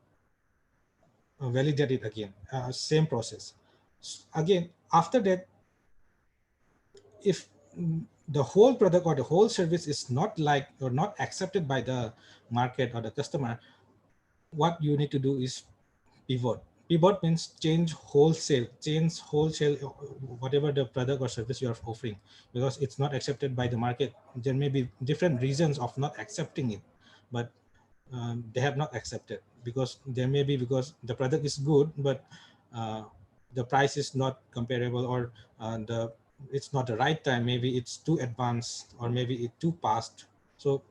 validate it again. Same process. Again, after that, if the whole product or the whole service is not liked or not accepted by the market or the customer, what you need to do is pivot. Pivot means change wholesale whatever the product or service you are offering, because it's not accepted by the market. There may be different reasons of not accepting it, but they have not accepted, because there may be because the product is good, but uh, the price is not comparable, or the it's not the right time. Maybe it's too advanced, or maybe it's too past. So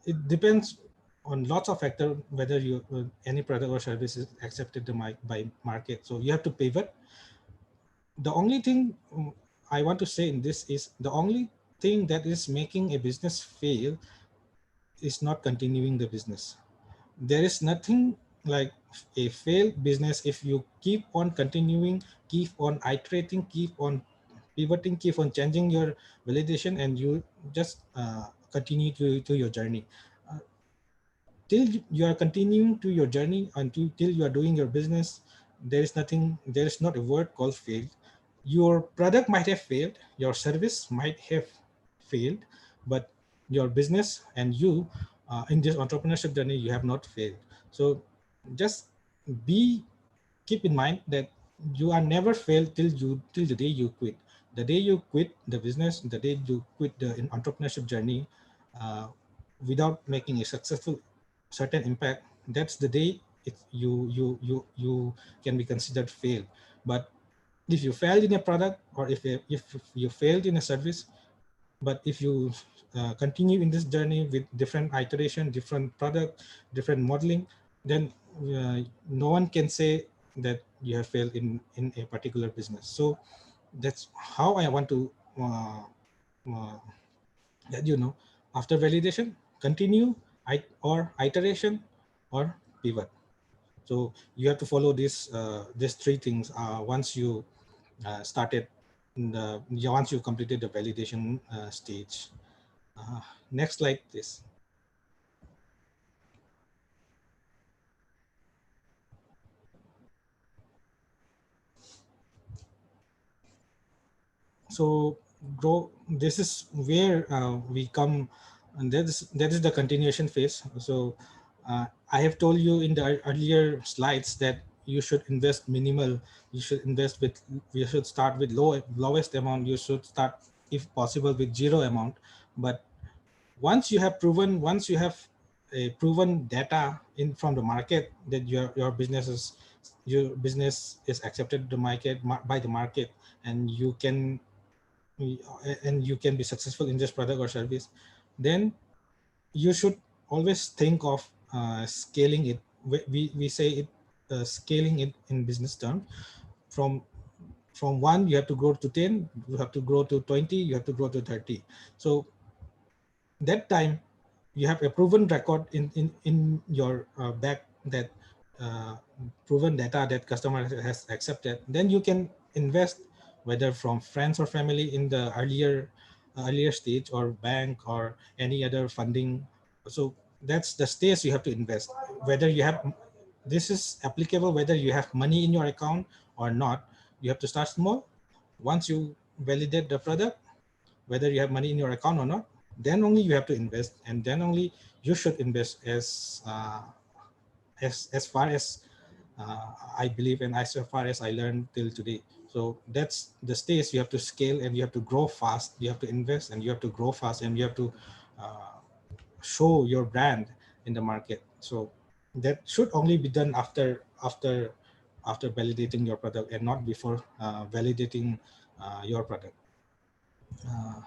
it depends on lots of factors whether you any product or service is accepted by market. So you have to pivot. The only thing I want to say in this is, the only thing that is making a business fail is not continuing the business. There is nothing like a failed business if you keep on continuing, keep on iterating, keep on pivoting, keep on changing your validation, and you just continue to your journey. Till you are continuing to your journey, until till you are doing your business, there is nothing, there is not a word called failed. Your product might have failed, your service might have failed, but your business and you, in this entrepreneurship journey, you have not failed. So just be, keep in mind that you are never failed till the day you quit. The day you quit the business, the day you quit the entrepreneurship journey, uh, without making a successful certain impact, that's the day you can be considered failed. But if you failed in a product, or if you failed in a service, but if you continue in this journey with different iteration, different product, different modeling, then no one can say that you have failed in a particular business. So that's how I want to uh, let you know. After validation, continue, or iteration, or pivot. So you have to follow these three things once you started once you completed the validation stage. Next slide, please. So grow. This is where we come, and that is the continuation phase. So I have told you in the earlier slides that you should invest minimal. You should invest with. You should start with lowest amount. You should start, if possible, with zero amount. But once you have a proven data in from the market that your business is accepted the market by the market, and you can be successful in this product or service, then you should always think of scaling it. We say it scaling it in business terms. from 1 you have to grow to 10, you have to grow to 20, you have to grow to 30. So that time you have a proven record in your back, that uh, proven data that customer has accepted. Then you can invest, whether from friends or family in the earlier stage, or bank or any other funding. So that's the stage you have to invest. Whether you have, this is applicable whether you have money in your account or not. You have to start small. Once you validate the product, whether you have money in your account or not, then only you have to invest, and then only you should invest as far as I believe, and as far as I learned till today. So that's the stage you have to scale, and you have to grow fast. You have to invest, and you have to grow fast, and you have to uh, show your brand in the market. So that should only be done after validating your product, and not before validating your product. Uh,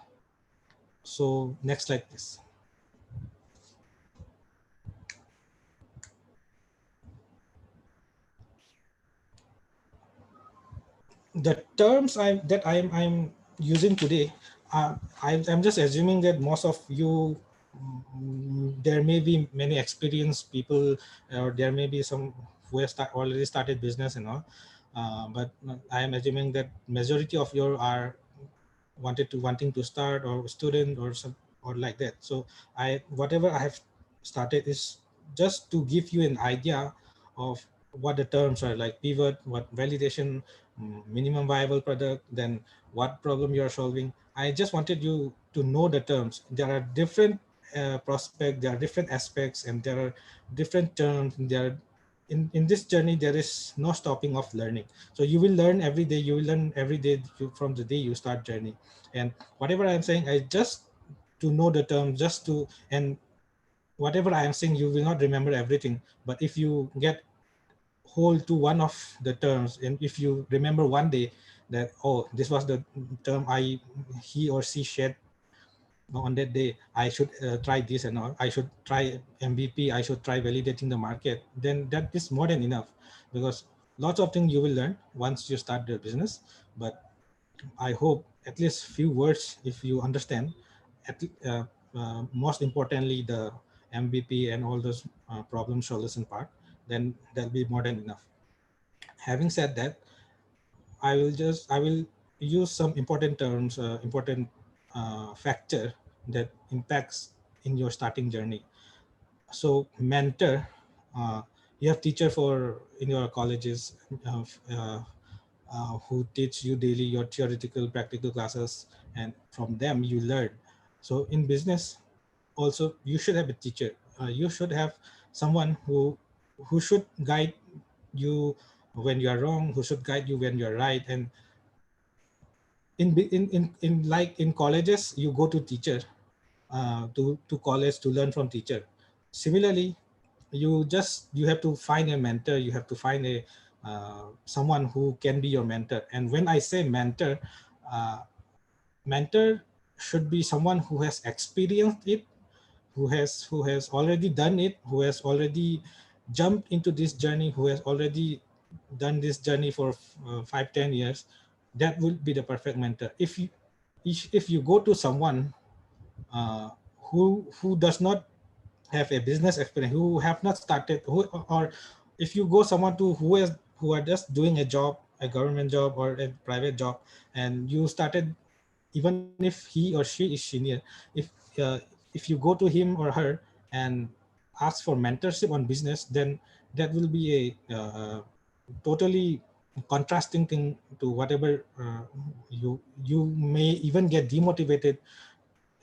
so next slide, please. The terms I'm using today, I'm just assuming that most of you, there may be many experienced people, or there may be some who have already started business and all, but I am assuming that majority of you are wanting to start, or student, or some, or like that. So whatever I have started is just to give you an idea of what the terms are, like pivot, what validation, minimum viable product, then what problem you are solving. I just wanted you to know the terms. There are different prospects, there are different aspects, and there are different terms. There are, in this journey, there is no stopping of learning. So you will learn every day. You will learn every day from the day you start journey. And whatever I'm saying, I just to know the term, just to, and whatever I am saying, you will not remember everything. But if you get hold to one of the terms, and if you remember one day that, oh, this was the term he or she shared on that day, I should try this, and I should try MVP, I should try validating the market, then that is more than enough. Because lots of things you will learn once you start the business. But I hope at least few words, if you understand, most importantly the MVP and all those problem solution part, then that'll be more than enough. Having said that, I will use some important terms, important factor that impacts in your starting journey. So mentor, you have teacher for in your colleges, who teach you daily your theoretical practical classes, and from them you learn. So in business also, you should have a teacher. You should have someone who should guide you when you are wrong, who should guide you when you're right. And in like in colleges, you go to teacher, to college to learn from teacher. Similarly, you have to find a mentor. You have to find a someone who can be your mentor. And when I say mentor, uh, mentor should be someone who has experienced it, who has already done it, who has already jumped into this journey, who has already done this journey for 5-10 years. That will be the perfect mentor. If you go to someone uh, who does not have a business experience, who have not started, or if you go someone to who are just doing a job, a government job or a private job, and you started, even if he or she is senior, if uh, if you go to him or her and ask for mentorship on business, then that will be a totally contrasting thing to whatever you may even get demotivated,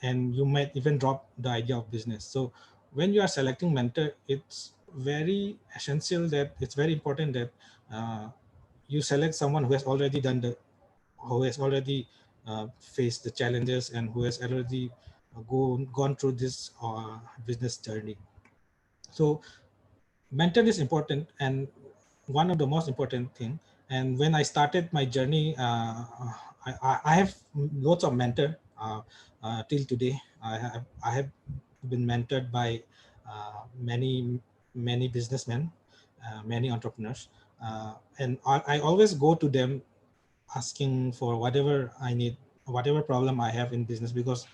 and you might even drop the idea of business. So when you are selecting mentor, it's very essential, that it's very important that you select someone who has already done the who has already faced the challenges, and who has already gone through this business journey. So mentor is important, and one of the most important thing. And when I started my journey, I have lots of mentor till today. I have been mentored by many businessmen, many entrepreneurs. And I always go to them asking for whatever I need, whatever problem I have in business, because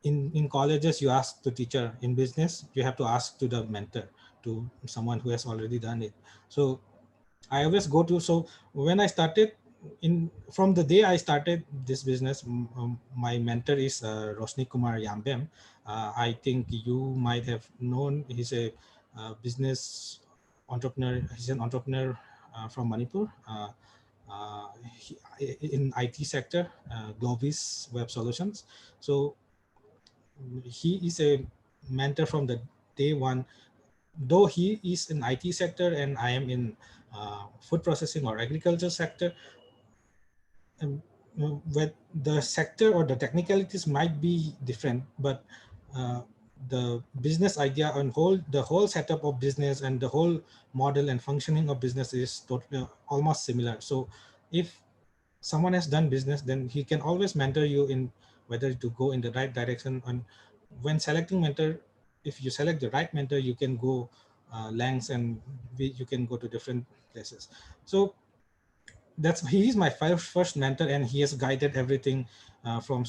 in colleges you ask to teacher. In business you have to ask to the mentor, to someone who has already done it. So I always go to. So when I started, from the day I started this business, my mentor is Rosni Kumar Yambem. I think you might have known. He's a business entrepreneur. He's an entrepreneur from Manipur. Uh, in IT sector, Globis Web Solutions. So he is a mentor from the day one. Though he is in IT sector and I am in food processing or agriculture sector, um, with the sector or the technicalities might be different, but uh, the business idea and the whole setup of business and the whole model and functioning of business is totally almost similar. So if someone has done business, then he can always mentor you in whether to go in the right direction. And when selecting mentor, if you select the right mentor, you can go lengths, and you can go to different places. So he is my first mentor, and he has guided everything from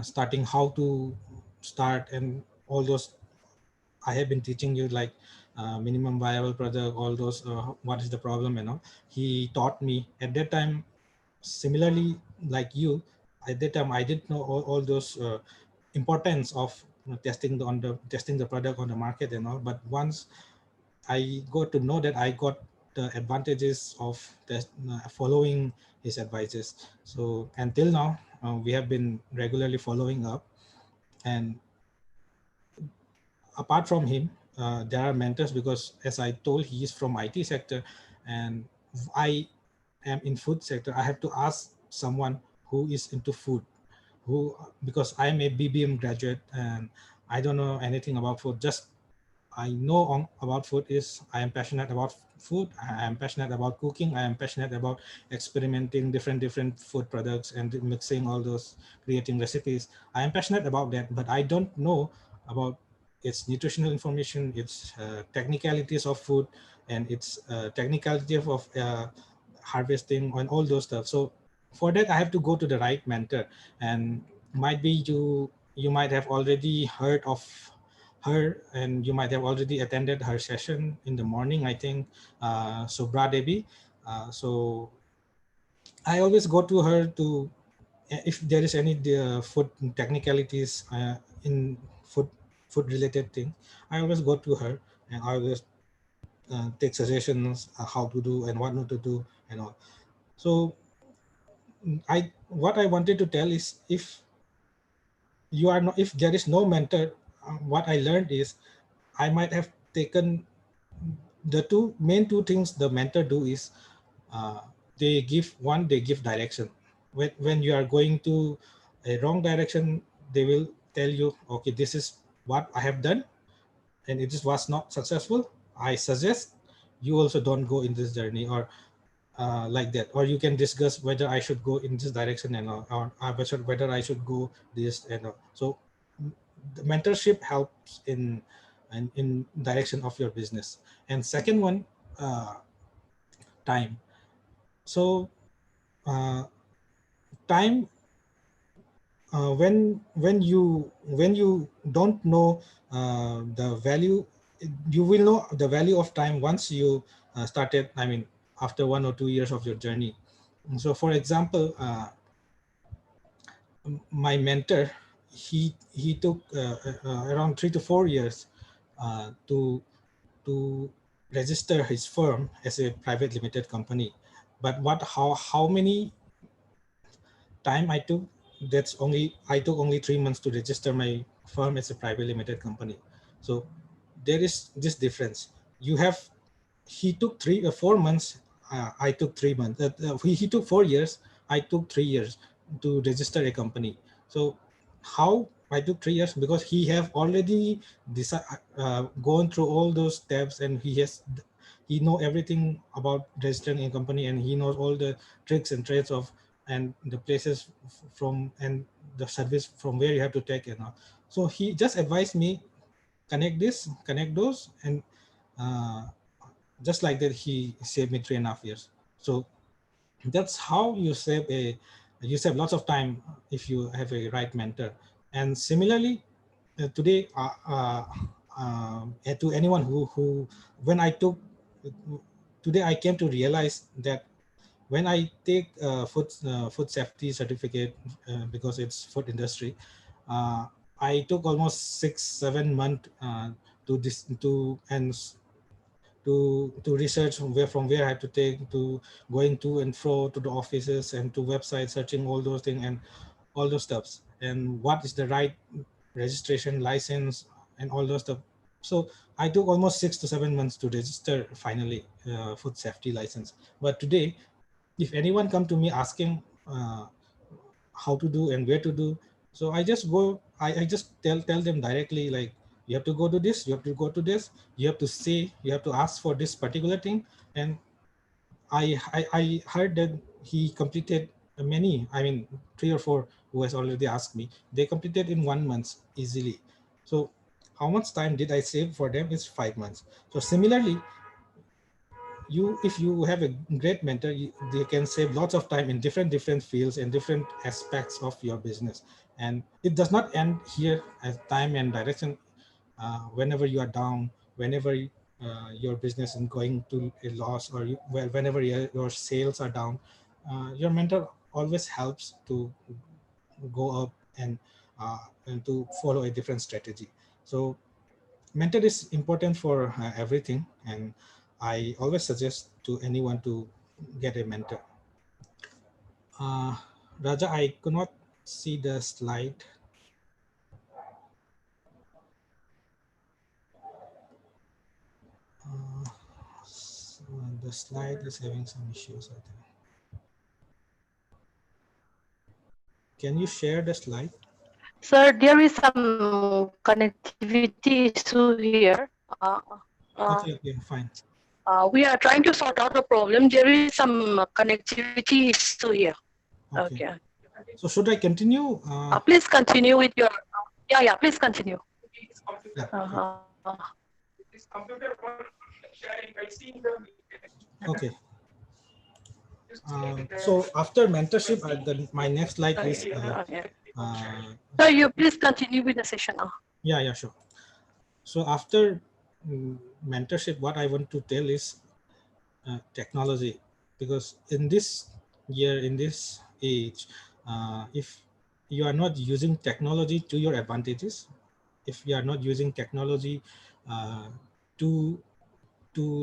starting how to start and all those. I have been teaching you like minimum viable product, all those, what is the problem and all. He taught me at that time. Similarly, like you, at that time I didn't know all those importance of testing the product on the market and all. But once I got to know that, I got the advantages of following his advices. So until now, we have been regularly following up. And apart from him, there are mentors, because as I told, he is from IT sector and I am in food sector. I have to ask someone who is into food, because I'm a BBM graduate and I don't know anything about food. Just I know about food is I am passionate about food. I am passionate about cooking. I am passionate about experimenting different food products and mixing all those, creating recipes. I am passionate about that, but I don't know about its nutritional information, its technicalities of food, and its technicality of harvesting and all those stuff. So for that, I have to go to the right mentor. And might be you might have already heard of her, and you might have already attended her session in the morning, I think, Subra Devi. So I always go to her to, if there is any food technicalities in food related thing, I always go to her, and I always take suggestions how to do and what not to do and all. So what I wanted to tell is, if there is no mentor, what I learned is I might have taken the two things the mentor do is, uh, they give direction. When you are going to a wrong direction, they will tell you, okay, this is what I have done and it just was not successful. I suggest you also don't go in this journey, or like that. Or you can discuss whether I should go in this direction and or whether I should go this and all. So the mentorship helps in direction of your business. And second one, time. So uh, time, when you don't know the value, you will know the value of time once you started, I mean, after 1 or 2 years of your journey. So for example, my mentor, he took around 3 to 4 years to register his firm as a private limited company. But how many time I took, I took only 3 months to register my firm as a private limited company. So there is this difference. You have He took 3 or 4 months. I took 3 months. He took 4 years. I took 3 years to register a company. So how I took 3 years? Because he have already gone through all those steps, and he know everything about registering a company, and he knows all the tricks and trades of, and the places from, and the service from where you have to take it now. So he just advised me, connect this, connect those, and uh, just like that, he saved me 3.5 years. So that's how you save lots of time if you have a right mentor. And similarly, today, to anyone who when I took today, I came to realize that when I take food safety certificate, because it's food industry, I took almost 6-7 months to this to and to research from where I have to take, to going to and fro to the offices and to websites, searching all those things and all those stuffs, and what is the right registration, license, and all those stuff. So I took almost 6 to 7 months to register finally food safety license. But today, if anyone come to me asking how to do and where to do, so I just go, I just tell them directly, like, you have to go to this, you have to go to this, you have to say, you have to ask for this particular thing. And I heard that he completed many, I mean 3 or 4 who has already asked me, they completed in 1 month easily. So how much time did I save for them? Is 5 months. So similarly, if you have a great mentor, they can save lots of time in different fields and different aspects of your business. And it does not end here as time and direction. Whenever you are down, whenever your business is going to a loss, or well, whenever your sales are down, your mentor always helps to go up and to follow a different strategy. So mentor is important for everything, and I always suggest to anyone to get a mentor. Raja, I could not see the slide. So the slide is having some issues, I think. Can you share the slide? Sir, there is some connectivity issue here. Okay, fine. We are trying to sort out the problem. There is some connectivity issue here. Okay. Okay. So should I continue? Please continue with your. Yeah. Please continue. Yeah, okay. So after mentorship, my next slide is. So you please continue with the session now. Yeah, sure. So after mentorship, what I want to tell is technology, because in this year, in this age, if you are not using technology to your advantages, if you are not using technology uh, to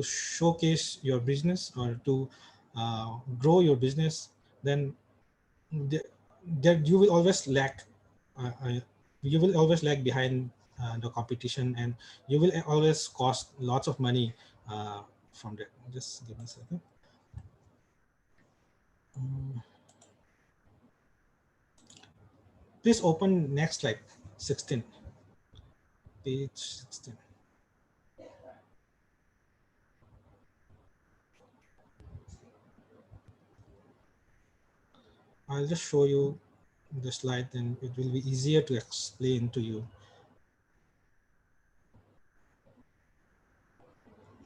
showcase your business or to grow your business, then there you will always lag. You will always lag behind the competition, and you will always cost lots of money from that. Just give me a second. Please open next slide, 16, page 16. I'll just show you the slide, and it will be easier to explain to you.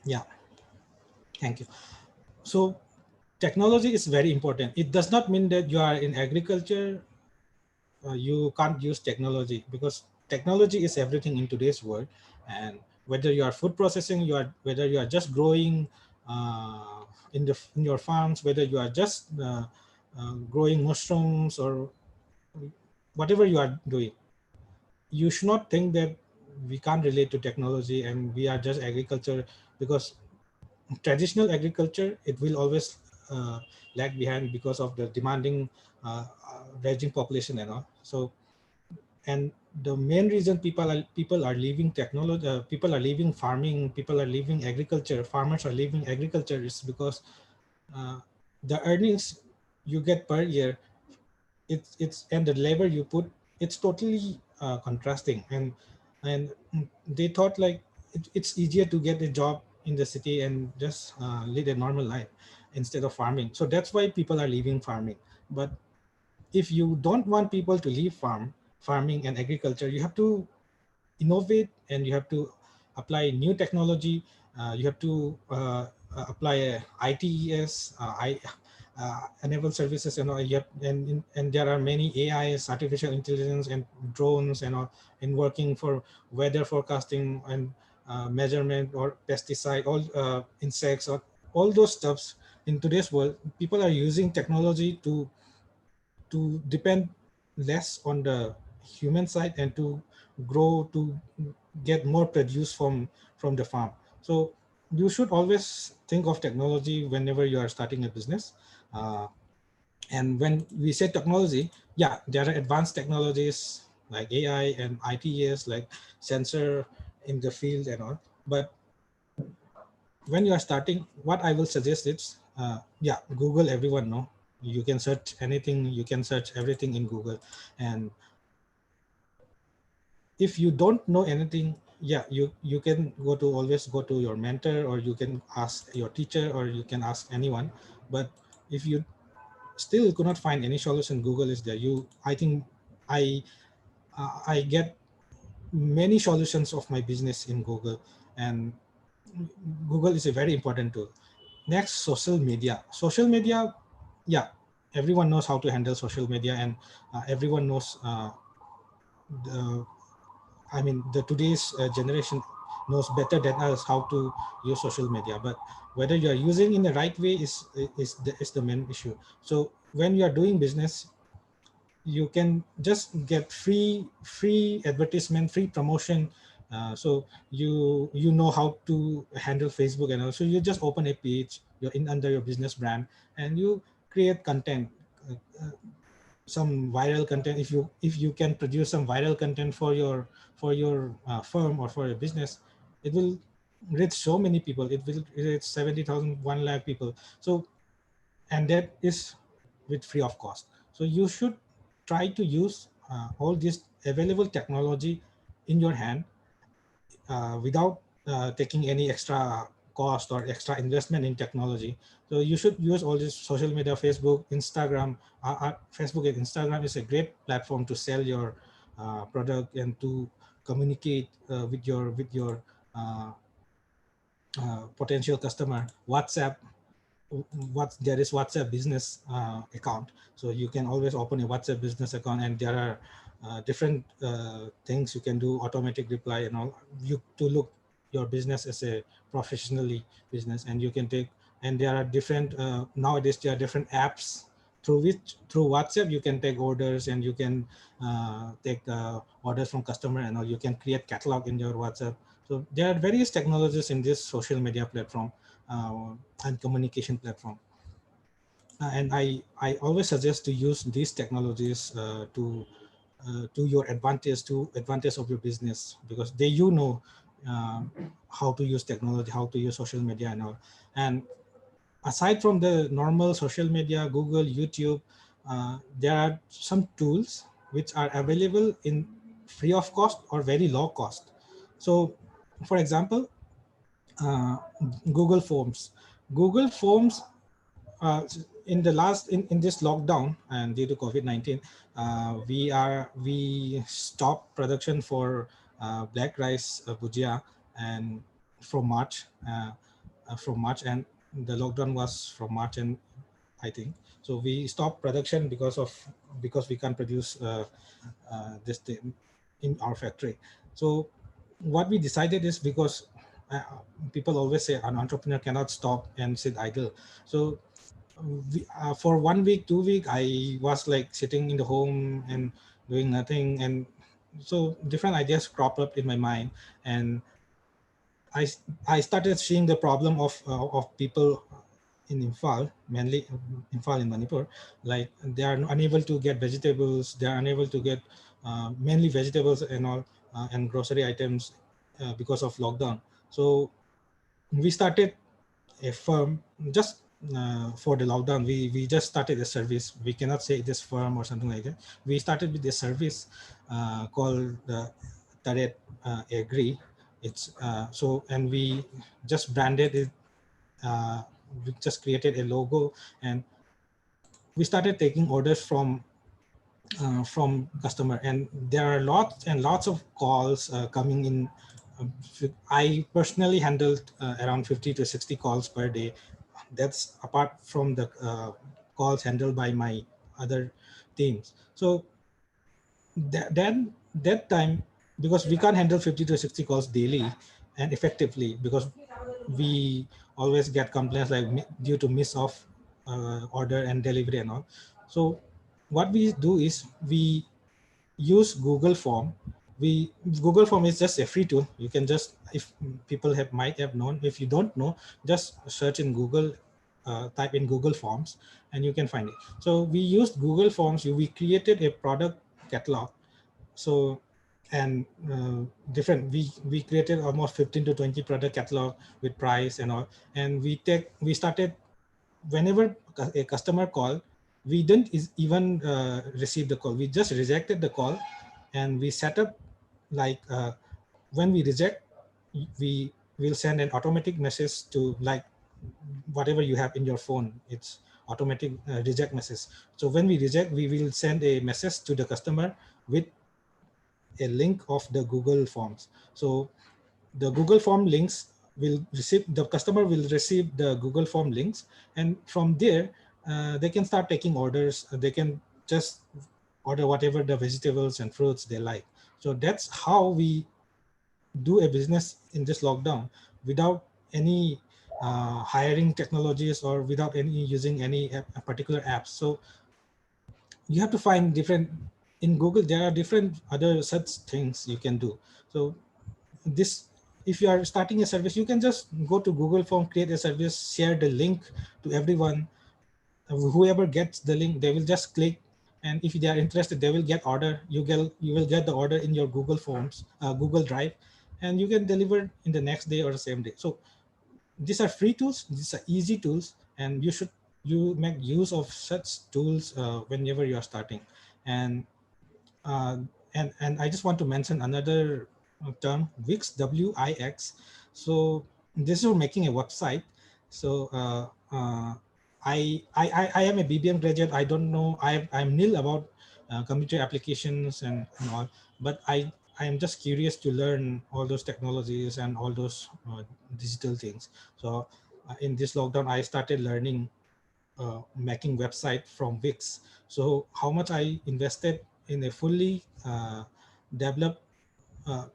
Yeah, thank you. So technology is very important. It does not mean that you are in agriculture, you can't use technology, because technology is everything in today's world. And whether you are food processing, whether you are just growing in your farms, whether you are just growing mushrooms, or whatever you are doing, you should not think that we can't relate to technology and we are just agriculture, because traditional agriculture, it will always lag behind because of the demanding raging population and all. So, and the main reason people are leaving technology, people are leaving farming, people are leaving agriculture, farmers are leaving agriculture, is because the earnings you get per year, it's and the labor you put, it's totally contrasting. And they thought like it's easier to get a job in the city and just lead a normal life instead of farming. So that's why people are leaving farming. But if you don't want people to leave farming and agriculture, you have to innovate, and you have to apply new technology. You have to apply a ITES, enable services, yet, and there are many AIs, artificial intelligence, and drones, in working for weather forecasting and measurement or pesticide, all insects, or all those stuffs. In today's world, people are using technology to depend less on the human side and to grow, to get more produce from the farm. So you should always think of technology whenever you are starting a business. And when we say technology, yeah, there are advanced technologies like AI and ITES, like sensor in the field and all. But when you are starting, what I will suggest is, yeah, Google, everyone know. You can search anything, you can search everything in Google. And if you don't know anything, yeah, you can always go to your mentor, or you can ask your teacher, or you can ask anyone. But if you still could not find any solution, Google is there. I think I get many solutions of my business in Google. And Google is a very important tool. Next, social media, yeah, everyone knows how to handle social media. And everyone knows, the the today's generation knows better than us how to use social media. But whether you are using in the right way is the main issue. So when you are doing business, you can just get free advertisement, free promotion. So you know how to handle Facebook, and also you just open a page, you're in under your business brand, and you create content, some viral content. If you can produce some viral content for your firm or for your business, it will reach so many people. It will reach 70,000, 1 lakh people. So, and that is with free of cost. So you should try to use all this available technology in your hand, without taking any extra cost or extra investment in technology. So you should use all this social media, Facebook, Instagram. Facebook and Instagram is a great platform to sell your product and to communicate with your uh, potential customer. There is WhatsApp business account, so you can always open a WhatsApp business account, and there are different things you can do, automatic reply and all, you to look your business as a professionally business. And you can take, and there are different nowadays there are different apps through WhatsApp you can take orders, and you can take orders from customer, and all. You can create catalog in your WhatsApp. So there are various technologies in this social media platform uh, and communication platform. And I always suggest to use these technologies to your advantage, to advantage of your business, because you know uh, how to use technology, how to use social media and all. And aside from the normal social media, Google, YouTube, there are some tools which are available in free of cost or very low cost. So, for example, uh, Google Forms. Google Forms, uh, in this lockdown and due to COVID-19, we stopped production for black rice bhujia, and from March, and the lockdown was from March, and I think so we stopped production because we can't produce this thing in our factory. So what we decided is, because uh, people always say an entrepreneur cannot stop and sit idle. So for 1 week, 2 week, I was like sitting in the home and doing nothing, and so different ideas crop up in my mind. And I I started seeing the problem of people in Imphal, mainly Imphal in Manipur. Like they are unable to get vegetables, they are unable to get mainly vegetables and all, and grocery items because of lockdown. So we started a firm just for the lockdown. We just started a service. We cannot say it is firm or something like that. We started with a service called Taret Agri. It's so, and we just branded it. We just created a logo, and we started taking orders from customer. And there are lots and lots of calls coming in I personally handled around 50 to 60 calls per day. That's apart from the calls handled by my other teams. So then that time, because we can't handle 50 to 60 calls daily and effectively, because we always get complaints like due to miss of order and delivery and all. So what we do is we use Google Form. Google Form is just a free tool. You can just, if people might have known, if you don't know, just search in Google, type in Google Forms, and you can find it. So we used Google Forms. We created a product catalog. So and different, we created almost 15 to 20 product catalog with price and all, and we started, whenever a customer call, we didn't even receive the call, we just rejected the call, and we set up like when we reject, we will send an automatic message to, like, whatever you have in your phone, it's automatic reject message. So when we reject, we will send a message to the customer with a link of the Google Forms. So the Google Form links will receive, the customer will receive the Google Form links, and from there they can start taking orders. They can just order whatever the vegetables and fruits they like. So that's how we do a business in this lockdown, without any hiring technologies, or without any using any particular apps. So you have to find different, in Google there are different other such things you can do. So this, if you are starting a service, you can just go to Google Form, create a service, share the link to everyone. Whoever gets the link, they will just click, and if they are interested, they will get order. You will get the order in your Google Forms, Google Drive, and you can deliver in the next day or the same day. So these are free tools, these are easy tools, and you make use of such tools whenever you are starting. And uh, and I just want to mention another term, Wix, WIX. So this is for making a website. So I am a BBM graduate. I don't know, I'm nil about computer applications and all, but I am just curious to learn all those technologies and all those digital things. So in this lockdown, I started learning making website from Wix. So how much I invested in a fully developed uh,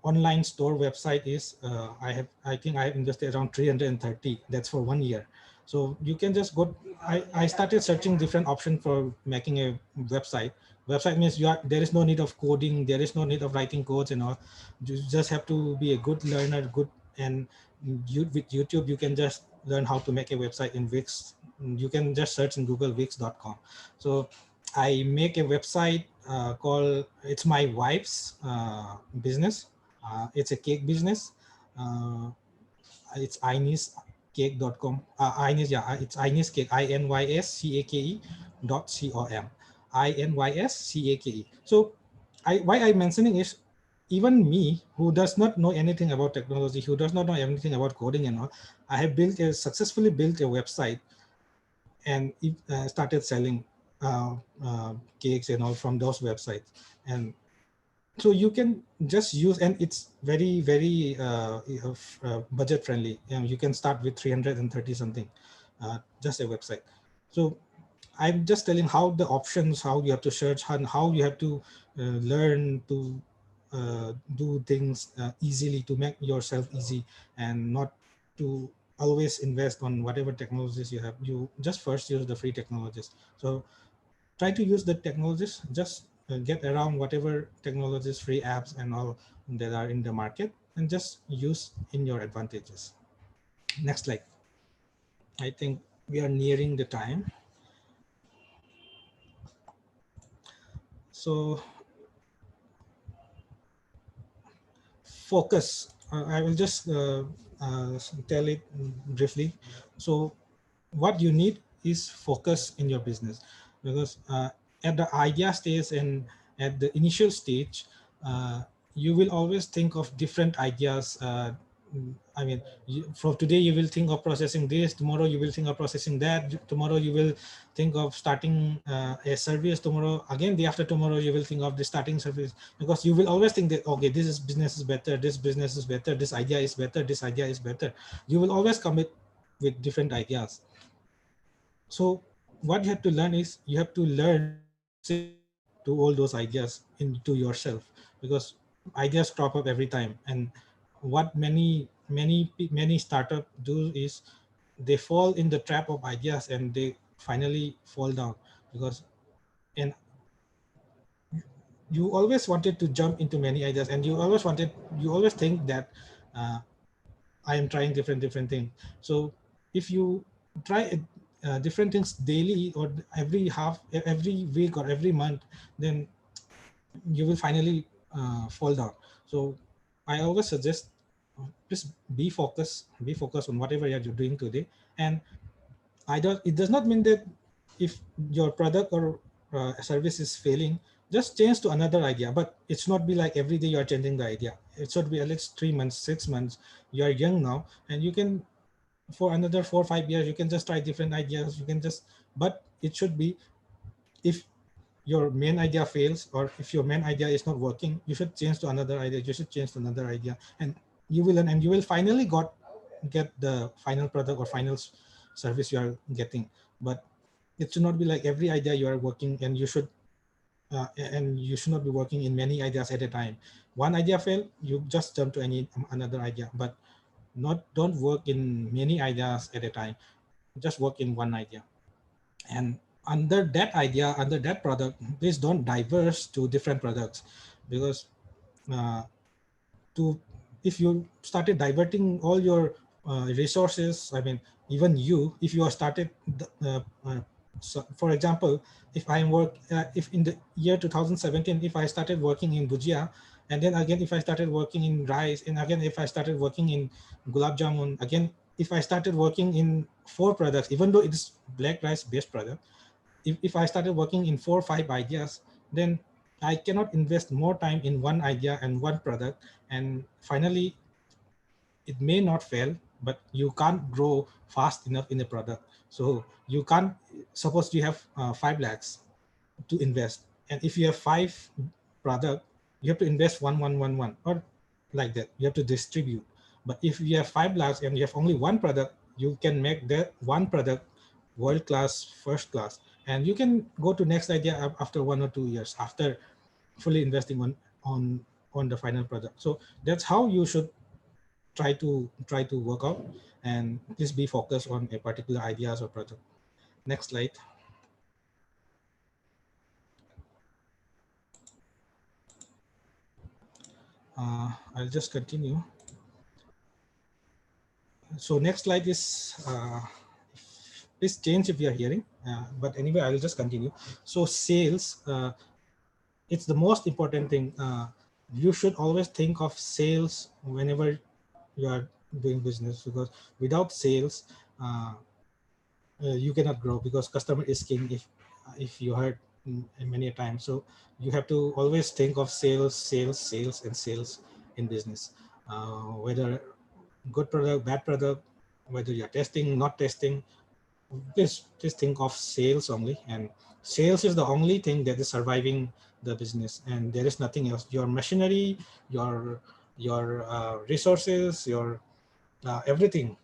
online store website is I think I have invested around 330. That's for 1 year. So you can just go. I started searching different options for making a website. Website means there is no need of coding. There is no need of writing codes and all. You just have to be a good learner, good, and with YouTube you can just learn how to make a website in Wix. You can just search in Google Wix.com. So I make a website called, it's my wife's business. It's a cake business. Uh, it's iniscake.com. Inis, yeah, it's Inis Cake, INYSCAKE.com. INYSCAKE. So why I'm mentioning is, even me, who does not know anything about technology, who does not know anything about coding and all, I have successfully built a website, and it started selling cakes and all from those websites. And so you can just use, and it's very budget friendly. You can start with 330 something, just a website. So I'm just telling how the options, how you have to search, and how you have to learn to do things easily, to make yourself easy, and not to always invest on whatever technologies you have. You just first use the free technologies. So try to use the technologies, just get around whatever technologies, free apps and all that are in the market, and just use in your advantages. Next slide. I think we are nearing the time. So focus. I will just tell it briefly. So what you need is focus in your business, because at the idea stage and at the initial stage, you will always think of different ideas, I mean, from today you will think of processing this, tomorrow you will think of processing that, tomorrow you will think of starting a service, tomorrow again, day after tomorrow you will think of the starting service, because you will always think that, okay, business is better, this business is better, this idea is better, this idea is better. You will always commit with different ideas. So what you have to learn is you have to learn to say no to all those ideas into yourself, because ideas crop up every time. And what many startup do is they fall in the trap of ideas and they finally fall down, because and you always wanted to jump into many ideas, and you always think that uh, I am trying different things. So if you try different things daily or every week or every month, then you will finally fall down. So I always suggest, just be focused on whatever you're doing today. And it does not mean that if your product or service is failing, just change to another idea. But it should not be like every day you are changing the idea. It should be at least 3 months, 6 months. You are young now, and you can, for another 4 or 5 years, you can just try different ideas. You can just, but it should be, if your main idea fails or if your main idea is not working, you should change to another idea. You should change to another idea, and you will learn, and you will finally get the final product or final service you are getting. But it should not be like every idea you are working, and you should not be working in many ideas at a time. One idea failed, you just jump to another idea. But don't work in many ideas at a time. Just work in one idea. And under that idea, under that product, please don't diverse to different products, because uh, to if you started diverting all your resources, I mean, even you, if you are started so for example, if in the year 2017, if I started working in bhujia, and then again if I started working in rice, and again if I started working in gulab jamun, again if I started working in 4 products, even though it is black rice based product, if I started working in 4 or 5 ideas, then I cannot invest more time in one idea and one product. And finally, it may not fail, but you can't grow fast enough in the product. So you can't, suppose you have 5 lakhs to invest. And if you have 5 product, you have to invest one, or like that. You have to distribute. But if you have 5 lakhs and you have only one product, you can make that one product world class, first class. And you can go to next idea after 1 or 2 years, after fully investing on the final product. So that's how you should try to work out, and please be focused on a particular ideas or project. Next slide. I'll just continue. So next slide is, please change if you are hearing, but anyway, I will just continue. So sales, it's the most important thing. You should always think of sales whenever you are doing business, because without sales, you cannot grow, because customer is king, if you heard many a time. So you have to always think of sales and sales in business, whether good product, bad product, whether you're testing, not testing, just think of sales only. And sales is the only thing that is surviving the business, and there is nothing else. Your machinery, your resources, your everything,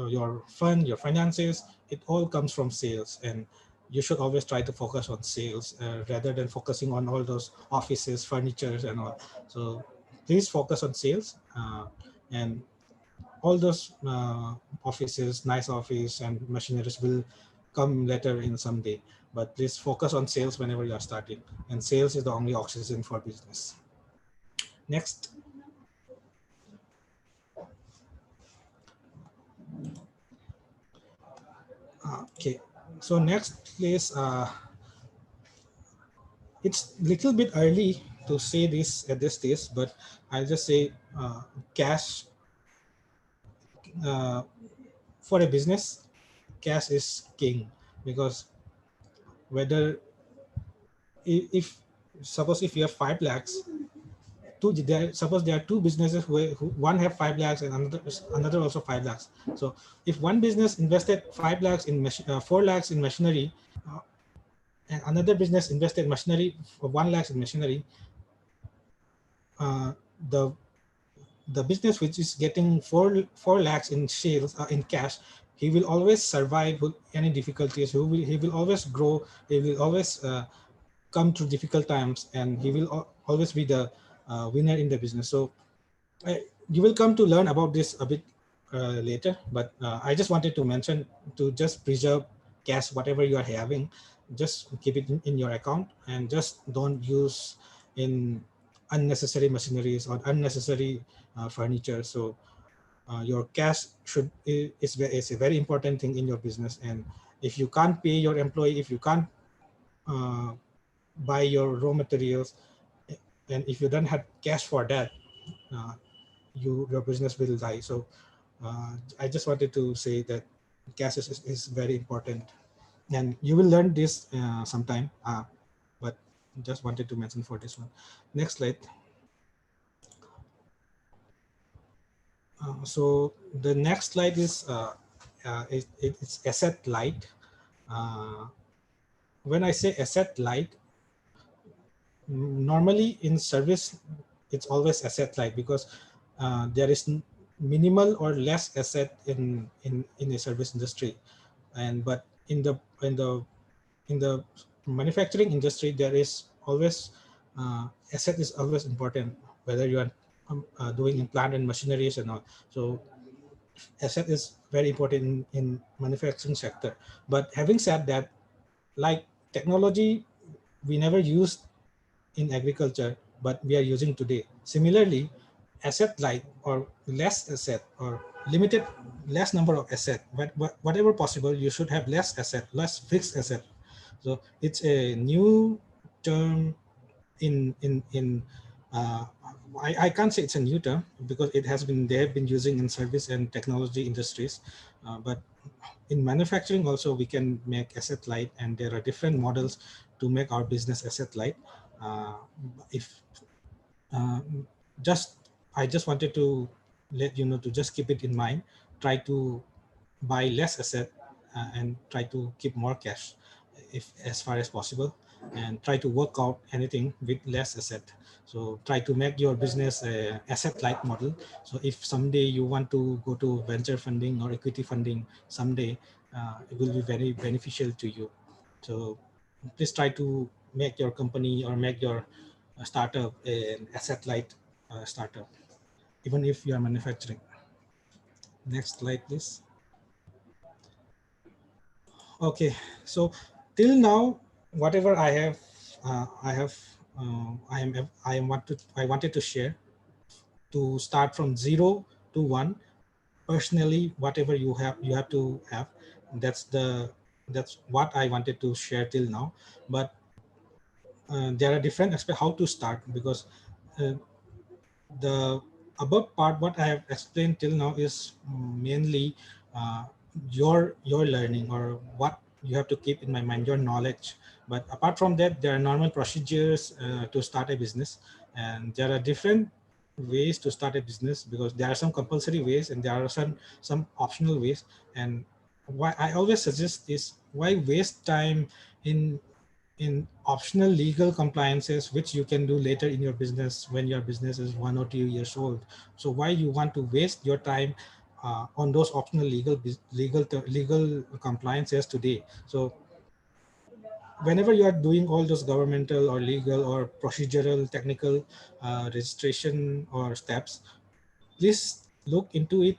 your fund, your finances, it all comes from sales. And you should always try to focus on sales, rather than focusing on all those offices, furnitures and all. So please focus on sales, and all those offices, nice office and machineries will come later in some day. But please focus on sales whenever you are starting, and sales is the only oxygen for business. Next. Okay, so next please, it's little bit early to say this at this stage, but I'll just say, cash, uh, for a business, cash is king. Because whether if suppose if you have 5 lakhs suppose there are two businesses who one have 5 lakhs and another also 5 lakhs. So if one business invested 5 lakhs in 4 lakhs in machinery, and another business invested machinery for 1 lakhs in machinery, uh, the the business which is getting 4 lakhs in sales in cash, he will always survive with any difficulties. He will always grow. He will always come through difficult times, and he will always be the winner in the business. So you will come to learn about this a bit later, but I just wanted to mention to just preserve cash, whatever you are having, just keep it in your account and just don't use in unnecessary machineries or unnecessary furniture. So your cash is a very important thing in your business. And if you can't pay your employee, if you can't uh, buy your raw materials, and if you don't have cash for that, uh, your business will die. So I just wanted to say that cash is very important, and you will learn this sometime. But just wanted to mention for this one. Next slide. So the next slide is it's asset light. Uh, when I say asset light, normally in service, it's always asset light because there is minimal or less asset in a service industry. And but in the manufacturing industry, there is always asset is always important, whether you are doing in plant and machineries and all. So asset is very important in manufacturing sector. But having said that, like technology, we never used in agriculture, but we are using today. Similarly, asset light or less asset or limited less number of asset, but whatever possible, you should have less asset, less fixed asset. So it's a new term in uh, I can't say it's a new term because it has been they have been using in service and technology industries, but in manufacturing also we can make asset light, and there are different models to make our business asset light. Uh, if uh, just I just wanted to let you know to just keep it in mind. Try to buy less asset and try to keep more cash if as far as possible, and try to work out anything with less asset. So try to make your business a asset light model. So if someday you want to go to venture funding or equity funding someday, it will be very beneficial to you. So please try to make your company or make your startup an asset light startup, even if you are manufacturing. Next slide, please. Okay, so till now, whatever I wanted to share to start from 0 to 1. Personally, whatever you have to have. That's what I wanted to share till now. But there are different aspects how to start, because uh, the above part what I have explained till now is mainly uh, your learning or what you have to keep in my mind, your knowledge. But apart from that, there are normal procedures to start a business, and there are different ways to start a business, because there are some compulsory ways and there are some optional ways. And why I always suggest is, why waste time in optional legal compliances which you can do later in your business when your business is 1 or 2 years old. So why you want to waste your time on those optional legal compliances today? So whenever you are doing all those governmental or legal or procedural technical registration or steps, please look into it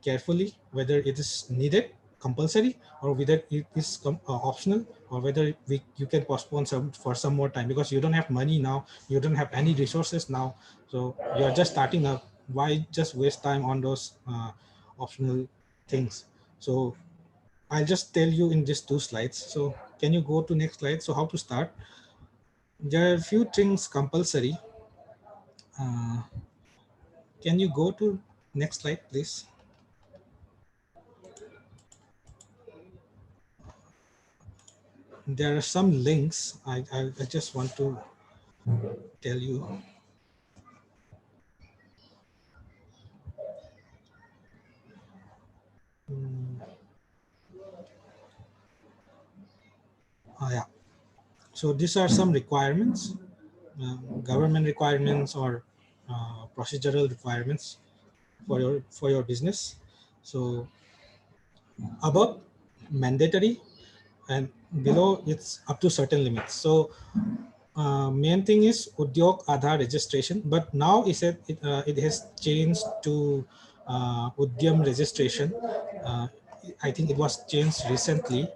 carefully, whether it is needed, compulsory, or whether it is optional, or whether you can postpone some for some more time, because you don't have money now, you don't have any resources now, so you are just starting up. Why just waste time on those optional things? So I'll just tell you in just 2 slides. So can you go to next slide? So how to start? There are a few things compulsory. uh, can you go to next slide, please? There are some links I just want to tell you. So these are some requirements, government requirements or procedural requirements for your business. So above mandatory and below it's up to certain limits. So main thing is Udyog Aadhaar registration, but now it has changed to Udyam registration. Uh, I think it was changed recently.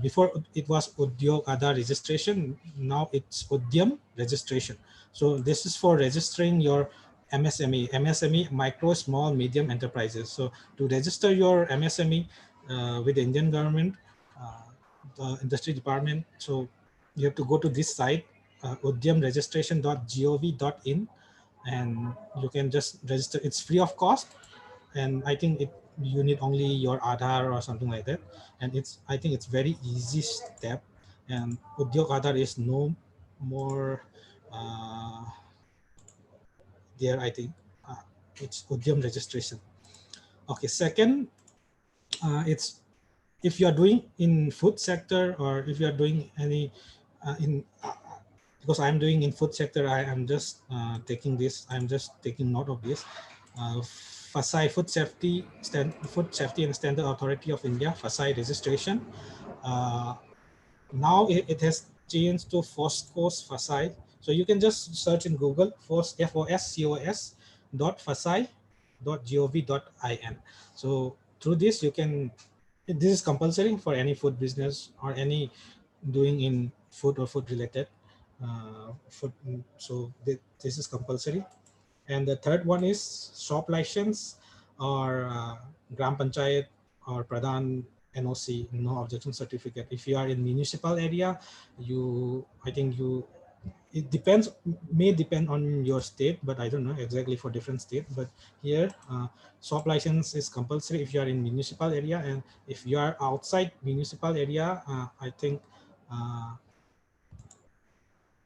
Before it was Udyog Aadhaar registration, now it's Udyam registration. So this is for registering your MSME, micro, small, medium enterprises. So to register your MSME with the Indian government, the industry department, so you have to go to this site, udyamregistration.gov.in, and you can just register. It's free of cost, and I think you need only your Aadhaar or something like that, and I think it's very easy step, and Udyog Aadhaar is no more there. I think it's Udyam registration. Okay, second, it's if you are doing in food sector, or if you are doing any in because I'm doing in food sector, I am just taking this. I'm just taking note of this. FSSAI, Food Safety and Standard Authority of India, FSSAI registration. Now it has changed to FOSCOS FSSAI. So you can just search in Google FOSCOS .FSSAI.gov.in. So through this you can. This is compulsory for any food business or any doing in food or food related. Food, so this is compulsory. And the third one is shop license or Gram Panchayat or Pradhan NOC, no objection certificate. If you are in municipal area, I think it depends, may depend on your state, but I don't know exactly for different state. But here, shop license is compulsory if you are in municipal area, and if you are outside municipal area, I think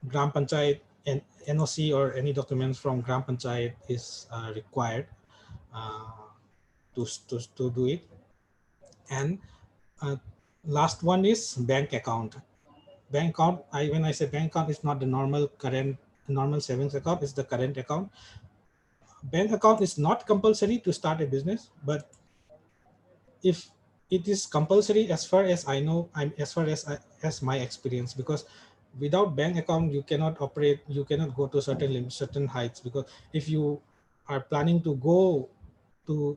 Gram Panchayat and NOC or any documents from Gram Panchayat is required to do it. And last one is bank account. Bank account, when I say bank account, it's not the normal savings account, it's the current account. Bank account is not compulsory to start a business, but if it is compulsory, as far as I know, as my experience, because without bank account you cannot operate, you cannot go to certain heights. Because if you are planning to go to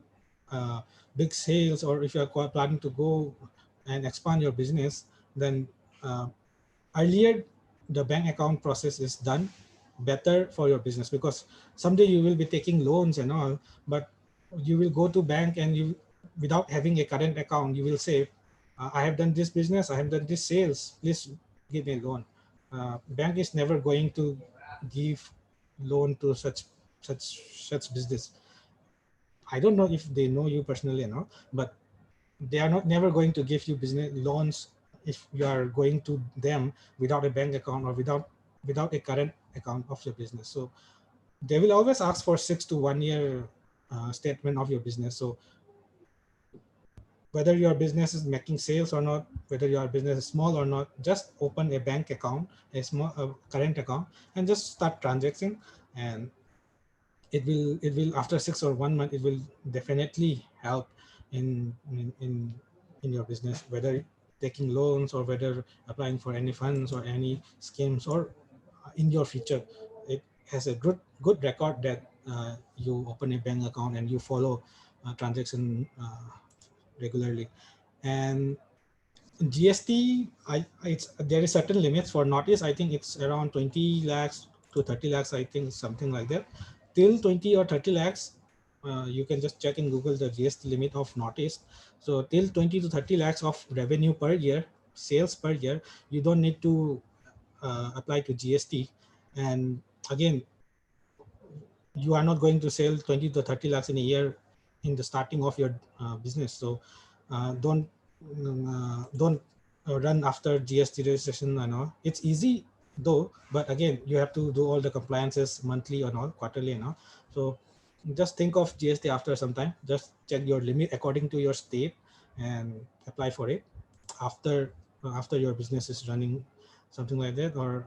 big sales, or if you are planning to go and expand your business, then earlier the bank account process is done better for your business, because someday you will be taking loans and all, but you will go to bank and you, without having a current account, you will say, I have done this business, I have done this sales, please give me a loan. Bank is never going to give loan to such business. I don't know if they know you personally or not, but they are never going to give you business loans if you are going to them without a bank account or without a current account of your business. So they will always ask for 6 to 1 year statement of your business. So whether your business is making sales or not, whether your business is small or not, just open a bank account, a small current account, and just start transacting. And it will after 6 or 1 month, it will definitely help in your business, whether taking loans or whether applying for any funds or any schemes, or in your future. It has a good record that you open a bank account and you follow transaction regularly. And GST, there is certain limits for notice. I think it's around 20 lakhs to 30 lakhs. I think something like that. Till 20 or 30 lakhs, you can just check in Google the GST limit of notice. So till 20 to 30 lakhs of revenue per year, sales per year, you don't need to apply to GST. And again, you are not going to sell 20 to 30 lakhs in a year in the starting of your business. So don't run after GST registration and all. It's easy though, but again, you have to do all the compliances monthly and all, quarterly and all. So just think of GST after some time. Just check your limit according to your state and apply for it after your business is running something like that, or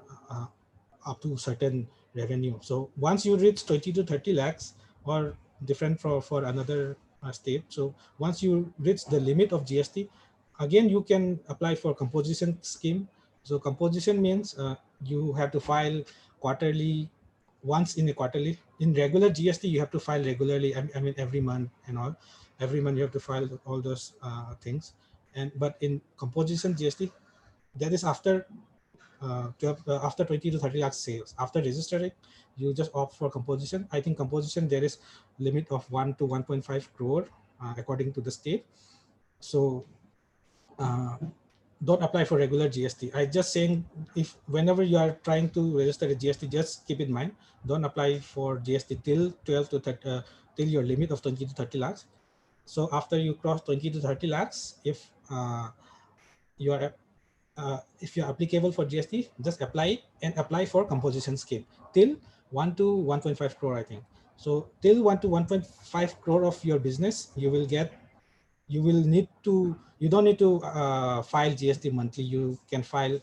up to certain revenue. So once you reach 20 to 30 lakhs, or different for another state. So once you reach the limit of GST, again you can apply for composition scheme. So composition means you have to file quarterly, once in a quarterly. In regular GST you have to file regularly, I mean every month and all. Every month you have to file all those things. And but in composition GST, that is after 20 to 30 lakh sales. After registering, you just opt for composition. I think composition there is limit of 1 to 1.5 crore according to the state. So uh, don't apply for regular GST. I just saying, if whenever you are trying to register a GST, just keep in mind, don't apply for GST till 12 to 30, till your limit of 20 to 30 lakhs. So after you cross 20 to 30 lakhs, you are if you're applicable for GST, just apply and apply for composition scheme till 1 to 1.5 crore, I think. So till 1 to 1.5 crore of your business, you will get, you don't need to file GST monthly. You can file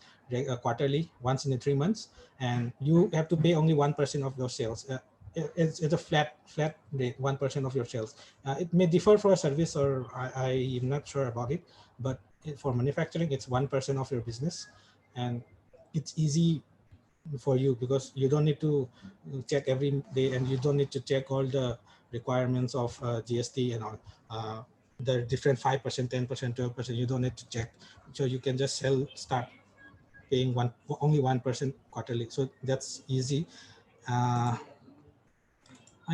quarterly, once in 3 months, and you have to pay only 1% of your sales. It's a flat rate, 1% of your sales. It may differ for a service, or I am not sure about it, but for manufacturing, it's 1% of your business, and it's easy for you because you don't need to check every day, and you don't need to check all the requirements of GST and all. The different 5%, 10%, 12%, you don't need to check. So you can just start paying only 1% quarterly. So that's easy. I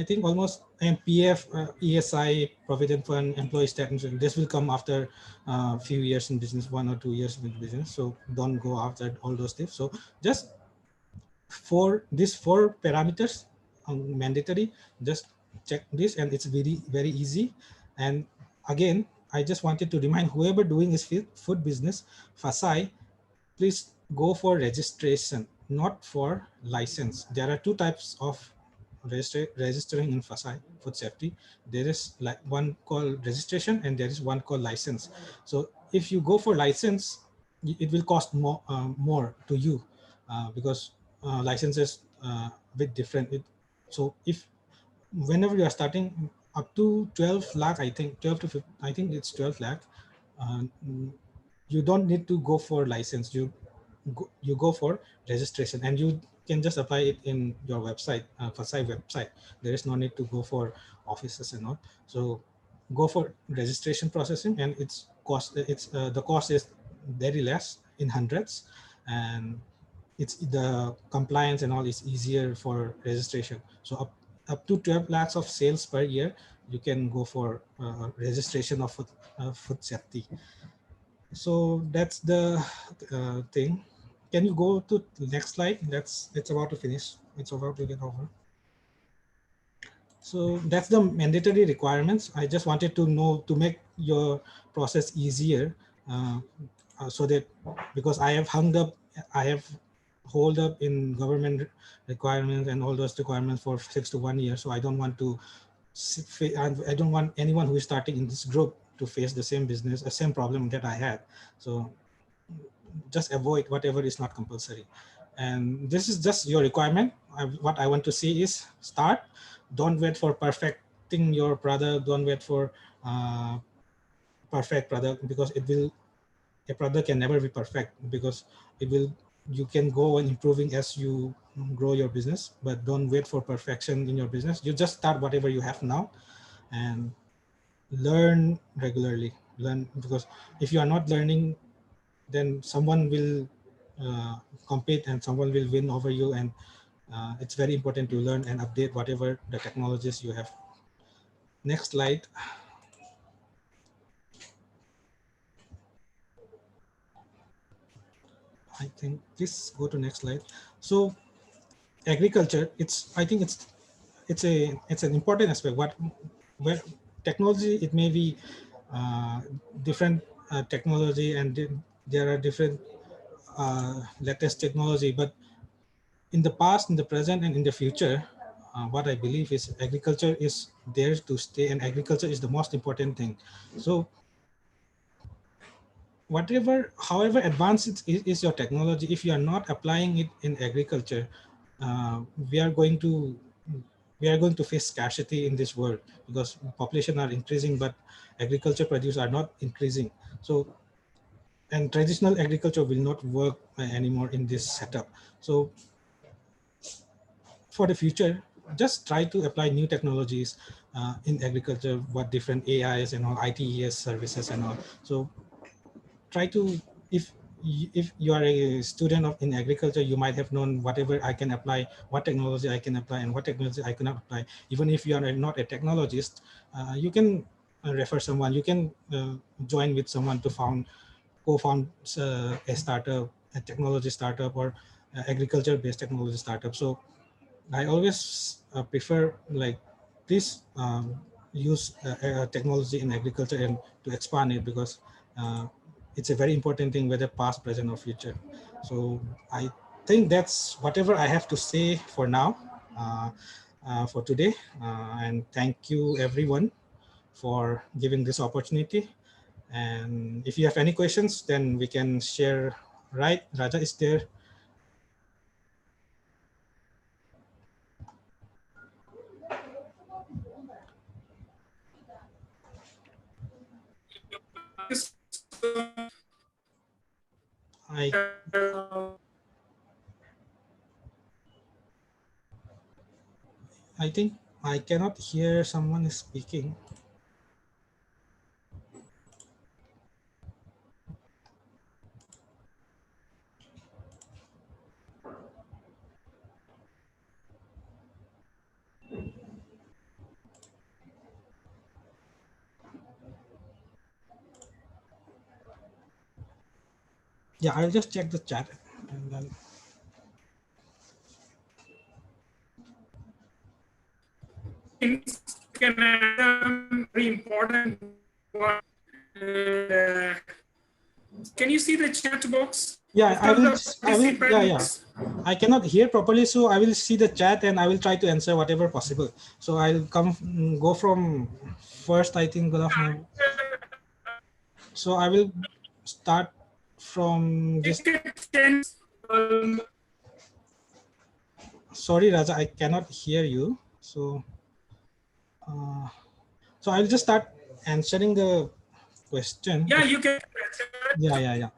think almost PF, ESI, Provident Fund, employee statement, this will come after a few years in business, 1 or 2 years in business. So don't go after all those tips. So just for these 4 parameters, mandatory, just check this, and it's very easy. And again, I just wanted to remind whoever doing this food business, FASAI, please go for registration, not for license. There are 2 types of registering in FASAI, food safety. There is like one called registration, and there is one called license. So if you go for license, it will cost more to you because licenses a bit different. So if whenever you are starting up to 12 lakh, I think 12 to 15, I think it's 12 lakh, uh, you don't need to go for license. You go for registration, and you can just apply it in your website, FASAI website. There is no need to go for offices and all. So go for registration processing, and the cost is very less, in hundreds, and it's the compliance and all is easier for registration. So up to 12 lakhs of sales per year, you can go for registration of food safety. So that's the thing. Can you go to the next slide? It's about to finish. It's about to get over. So that's the mandatory requirements. I just wanted to know, to make your process easier, so that, because I have I have hold up in government requirements and all those requirements for 6 to 1 year. So I don't want to, I don't want anyone who is starting in this group to face the same business, the same problem that I had. So just avoid whatever is not compulsory. And this is just your requirement. What I want to see is start. Don't wait for perfecting your product. Don't wait for perfect product, because a product can never be perfect, because you can go on improving as you grow your business, but don't wait for perfection in your business. You just start whatever you have now and learn regularly. Because if you are not learning, then someone will compete and someone will win over you. And it's very important to learn and update whatever the technologies you have. Next slide. I think please go to next slide. So agriculture, I think it's an important aspect. Where technology, it may be different technology, and there are different latest technology, but in the past, in the present, and in the future, what I believe is agriculture is there to stay, and agriculture is the most important thing. So however advanced is your technology, if you are not applying it in agriculture, uh, we are going to face scarcity in this world, because population are increasing, but agriculture produce are not increasing. So, and traditional agriculture will not work anymore in this setup. So for the future, just try to apply new technologies in agriculture, what different AIs and all, ITES services and all. So try to, if if you are a student of in agriculture, you might have known whatever I can apply, what technology I can apply and what technology I cannot apply. Even if you are not a technologist, you can refer someone, you can join with someone to co-found a startup, a technology startup, or agriculture based technology startup. So I always prefer, like, please use technology in agriculture and to expand it, because it's a very important thing, whether past, present, or future. So I think that's whatever I have to say for now, for today. And thank you everyone for giving this opportunity. And if you have any questions, then we can share. Right, Raja is there. I I think I cannot hear someone is speaking. Yeah, I'll just check the chat and then. Can add very important one. Uh, can you see the chat box? Yeah, I will. Yeah, yeah. Participants. I cannot hear properly, so I will see the chat and I will try to answer whatever possible. So I'll go from first. I think good afternoon. So I will start from this. Sorry, Raja, I cannot hear you. So, so I'll just start answering the question. Yeah, you can. Yeah.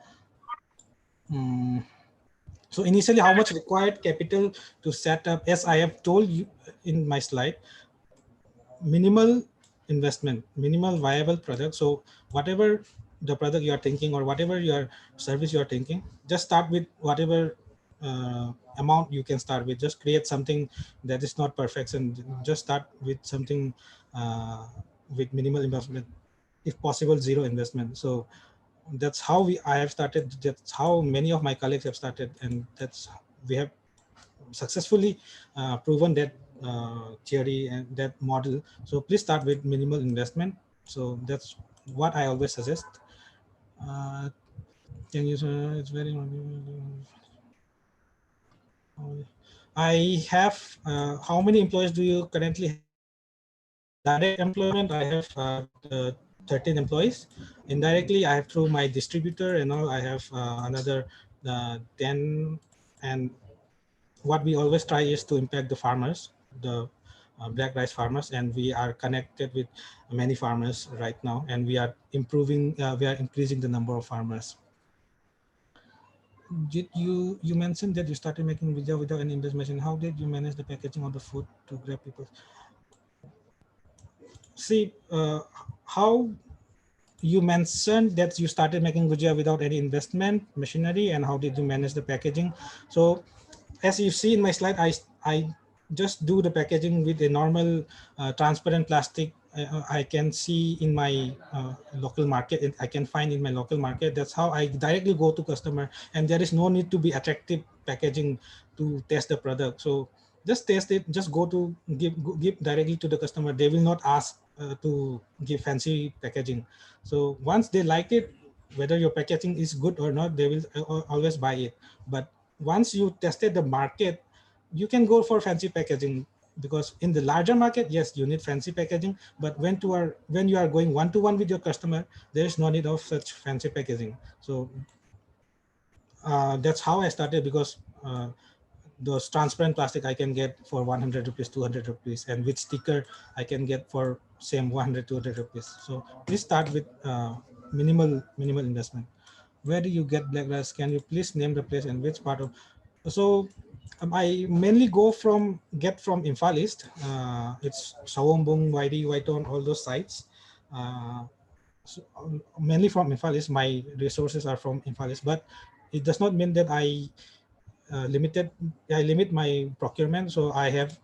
So initially, how much required capital to set up? As I have told you in my slide, minimal investment, minimal viable product. So whatever the product you are thinking, or whatever your service you are thinking, just start with whatever amount you can start with. Just create something that is not perfect, and just start with something with minimal investment, if possible zero investment. So that's how I have started. That's how many of my colleagues have started, and that's we have successfully proven that theory and that model. So please start with minimal investment. So that's what I always suggest. Can you? It's very. I have. How many employees do you currently have? Direct employment, I have 13 employees. Indirectly, I have through my distributor and all, I have another 10. And what we always try is to impact the farmers, the black rice farmers, and we are connected with many farmers right now, and we are increasing the number of farmers. Did you mentioned that you started making video without any investment? How did you manage the packaging of the food to grab people? See, how you mentioned that you started making gujia without any investment machinery, and how did you manage the packaging? So as you see in my slide, I just do the packaging with a normal transparent plastic. I can see in my local market, I can find in my local market. That's how I directly go to customer, and there is no need to be attractive packaging to test the product. So just test it, just go to give directly to the customer. They will not ask to give fancy packaging. So once they like it, whether your packaging is good or not, they will always buy it. But once you tested the market, you can go for fancy packaging. because in the larger market, yes, you need fancy packaging, but when you are going one-to-one with your customer, there is no need of such fancy packaging. So that's how I started, because those transparent plastic I can get for 100 rupees, 200 rupees, and with sticker I can get for same 100, 200 rupees. So please start with minimal investment. Where do you get black rice? Can you please name the place and which part of? So I mainly get from Imphal East. It's Sawombung, YD, Waiton, all those sites. So, mainly from Imphal East. My resources are from Imphal East, but it does not mean that I limit my procurement. So I have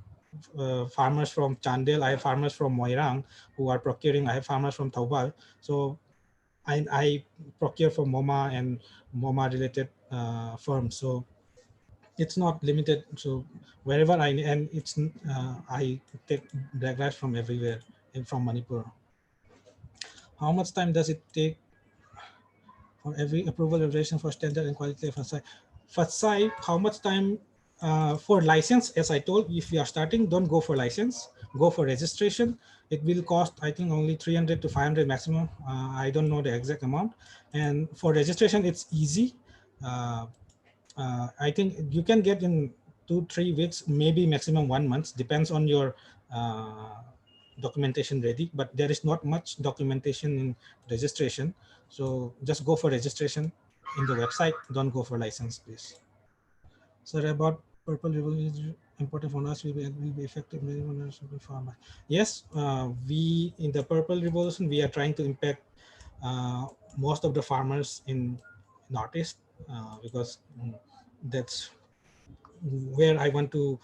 farmers from Chandel, I have farmers from Moirang who are procuring, I have farmers from Taubal. So I procure from MoMA and MoMA related firms. So it's not limited. So wherever and it's I take black rice from everywhere from Manipur. How much time does it take for every approval evaluation for standard and quality of FSI? FSI, how much time for license? As I told, if you are starting, don't go for license, go for registration. It will cost, I think, only 300 to 500 maximum. I don't know the exact amount. And for registration, it's easy. I think you can get in 2-3 weeks, maybe maximum 1 month, depends on your documentation ready, but there is not much documentation in registration. So just go for registration in the website, don't go for license, please. Sir, about purple revolution important for us, will be effective farmer. Yes, we in the purple revolution we are trying to impact most of the farmers in Northeast, because that's where I want to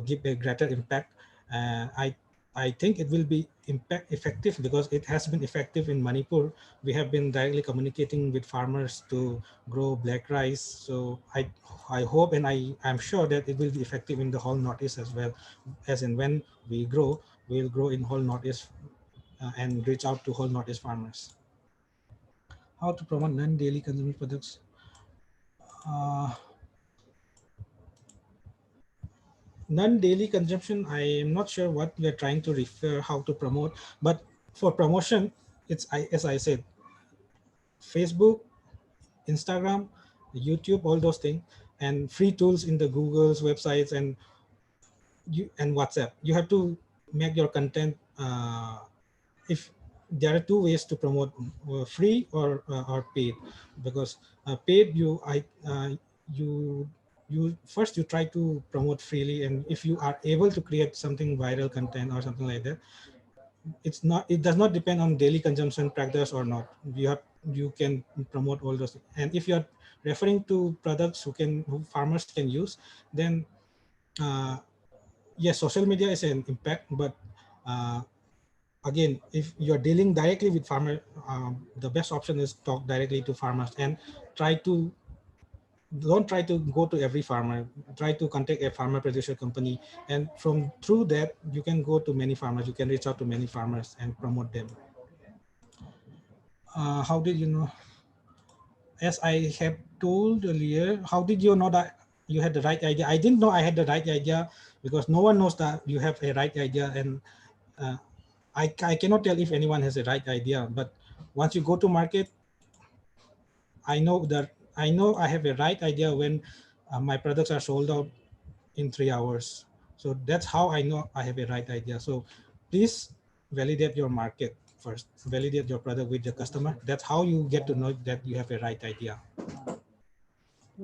give a greater impact. I think it will be effective because it has been effective in Manipur. We have been directly communicating with farmers to grow black rice. So I hope and I'm sure that it will be effective in the whole Northeast as well. As in when we grow, we'll grow in whole Northeast and reach out to whole Northeast farmers. How to promote non-daily consumer products? Non-daily consumption, I am not sure what we are trying to refer, how to promote, but for promotion, it's as I said, Facebook, Instagram, YouTube, all those things, and free tools in the Google's websites and WhatsApp. You have to make your content. If there are two ways to promote, free or paid, because paid you first you try to promote freely, and if you are able to create something viral content or something like that, it does not depend on daily consumption practice or not. You can promote all those, and if you are referring to products who farmers can use, then yes, social media is an impact, but again, if you're dealing directly with farmer, the best option is talk directly to farmers and don't try to go to every farmer. Try to contact a farmer producer company, and through that you can go to many farmers. You can reach out to many farmers and promote them. How did you know? As I have told earlier, how did you know that you had the right idea? I didn't know I had the right idea because no one knows that you have a right idea, and I cannot tell if anyone has a right idea. But once you go to market, I know I have a right idea when my products are sold out in 3 hours. So that's how I know I have a right idea. So please validate your market first. Validate your product with the customer. That's how you get to know that you have a right idea.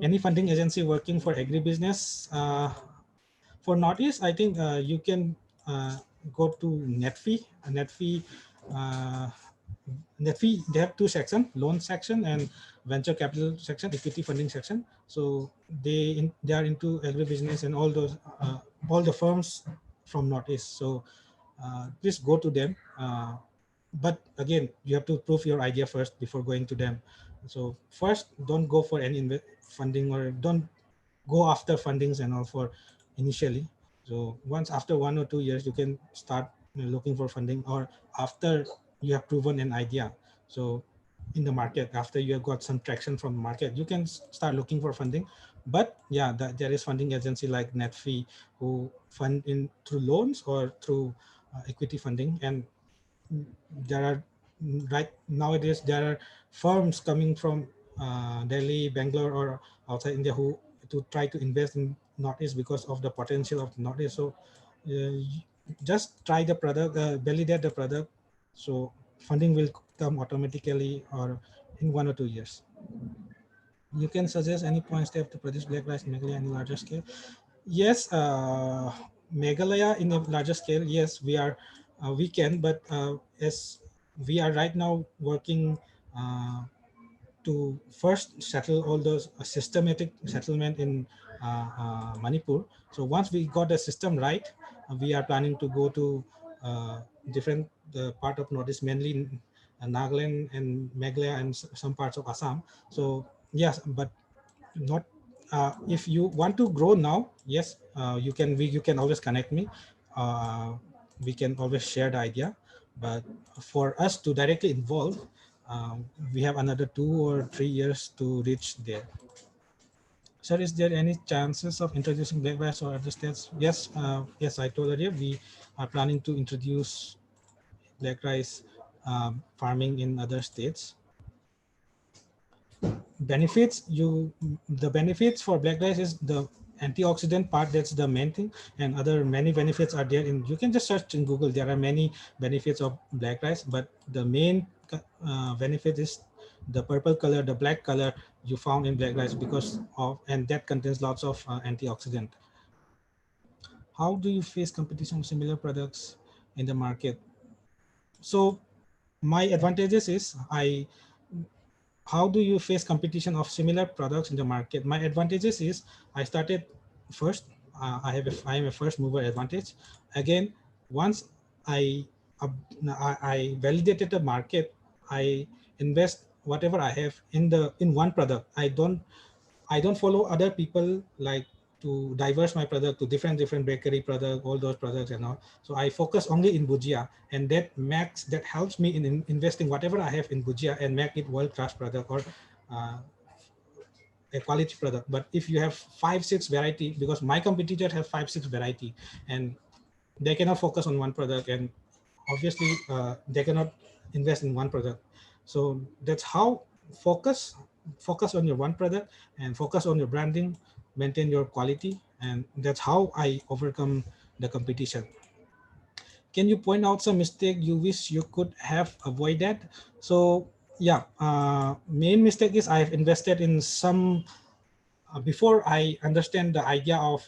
Any funding agency working for agribusiness? For Northeast, I think you can go to Netfee. Uh, Netfee, they have two sections, loan section and venture capital section, equity funding section. So they are into agribusiness and all the firms from Northeast. So please go to them. But again, you have to prove your idea first before going to them. So first, don't go for any funding, or don't go after fundings and all for initially. So once after 1 or 2 years, you can start looking for funding, or after you have proven an idea. So in the market, after you have got some traction from the market, you can start looking for funding. But yeah, there is funding agency like Netfee who fund in through loans or through equity funding. And there are right nowadays there are firms coming from Delhi, Bangalore, or outside India who to try to invest in Northeast because of the potential of Northeast. So just try the product, validate the product, so funding will come automatically or in 1 or 2 years. You can suggest any point step to produce black rice in Meghalaya in a larger scale. Yes, Meghalaya in a larger scale, yes, we can, but as we are right now working to first settle all those systematic settlement in Manipur. So once we got the system right, we are planning to go to different part of Northeast, mainly in Nagaland and Meghalaya and some parts of Assam. So yes, but not if you want to grow now, yes, you can always connect me. We can always share the idea, but for us to directly involve, we have another 2 or 3 years to reach there. Sir, is there any chances of introducing black rice or other states? Yes, yes, I told earlier we are planning to introduce black rice farming in other states. Benefits, the benefits for black rice is the antioxidant part, that's the main thing, and other many benefits are there. In you can just search in Google, there are many benefits of black rice, but the main benefit is the purple color, the black color you found in black rice, because of, and that contains lots of antioxidant. How do you face competition of similar products in the market? So my advantages is how do you face competition of similar products in the market? My advantages is I started first. I am a first mover advantage. Again, once I I validated the market, I invest whatever I have in one product. I don't follow other people like to diverse my product to different bakery product, all those products and all. So I focus only in Bujia, and that helps me in investing whatever I have in Bujia and make it world class product or uh, a quality product. But if you have 5-6 variety, because my competitors have 5-6 variety, and they cannot focus on one product, and obviously they cannot invest in one product. So that's how focus on your one product and focus on your branding, maintain your quality, and that's how I overcome the competition. Can you point out some mistake you wish you could have avoided? So yeah, main mistake is I've invested in some before I understand the idea of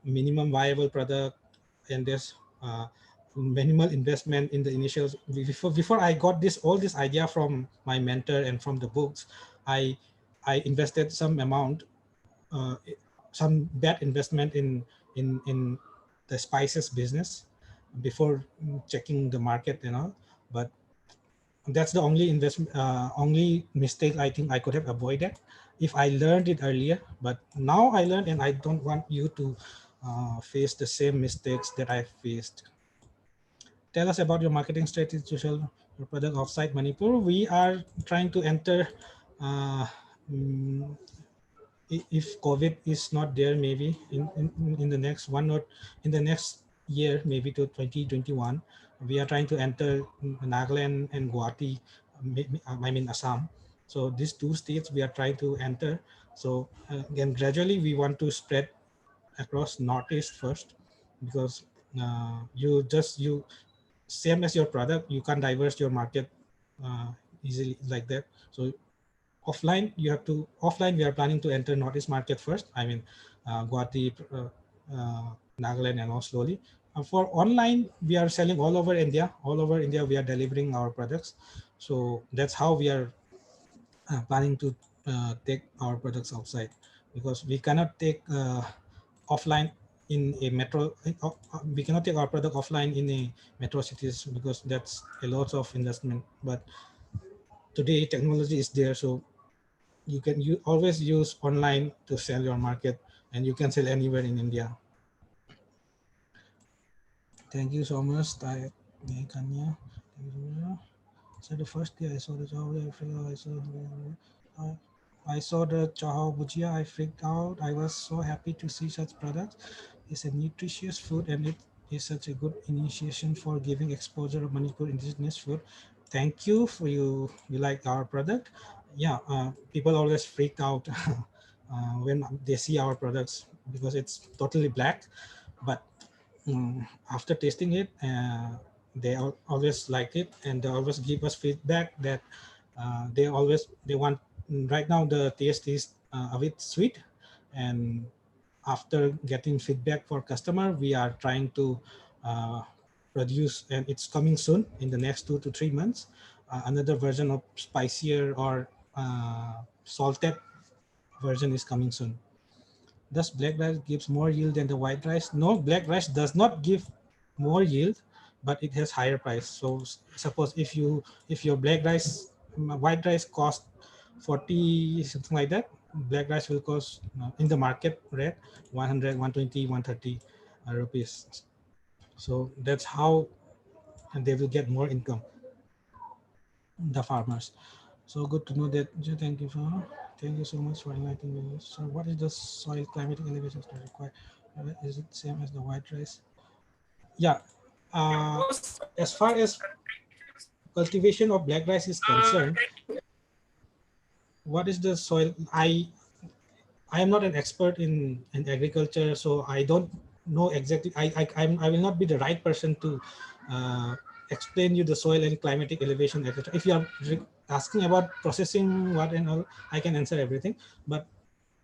minimum viable product, and there's minimal investment in the initials. Before I got all this idea from my mentor and from the books, I invested some amount, uh, some bad investment in the spices business before checking the market, you know. But that's the only investment, only mistake I think I could have avoided if I learned it earlier. But now I learned, and I don't want you to face the same mistakes that I faced. Tell us about your marketing strategy to sell your product outside Manipur. We are trying to enter. Uh, mm, if COVID is not there, maybe in the next one or in the next year, maybe to 2021, we are trying to enter Nagaland and Guwahati, I mean Assam. So these two states we are trying to enter. So again, gradually we want to spread across Northeast first, because you same as your product, you can diverse your market easily like that. So offline we are planning to enter Northeast market first. I mean Guwahati, Nagaland and all slowly. For online, we are selling all over India. All over India, we are delivering our products. So that's how we are planning to take our products outside, because we cannot take offline in a metro. We cannot take our product offline in a metro cities, because that's a lot of investment. But today technology is there, so you always use online to sell your market, and you can sell anywhere in India. Thank you so much, Kanya. So the first day I saw the job, I feel I saw I saw the Chaho Bhujia. I freaked out. I was so happy to see such products. It's a nutritious food and it is such a good initiation for giving exposure of Manipur indigenous food. Thank you for you. You like our product. Yeah, people always freak out when they see our products because it's totally black. But after tasting it, they always like it and they always give us feedback that they want. Right now the taste is a bit sweet, and after getting feedback for customer, we are trying to uh, produce, and it's coming soon in the next 2 to 3 months, another version of spicier or salted version is coming soon. Does black rice gives more yield than the white rice? No, black rice does not give more yield, but it has higher price. So suppose if your black rice, white rice cost 40 something like that, black rice will cost in the market rate 100, 120, 130 rupees. So that's how they will get more income, the farmers. So good to know that. Thank you so much for enlightening me. So what is the soil climatic elevation that required? Is it same as the white rice? Yeah. Uh, as far as cultivation of black rice is concerned, what is the soil? I am not an expert in agriculture, so I don't know exactly. I will not be the right person to explain you the soil and climatic elevation, etc. If you are asking about processing what and all, I can answer everything. But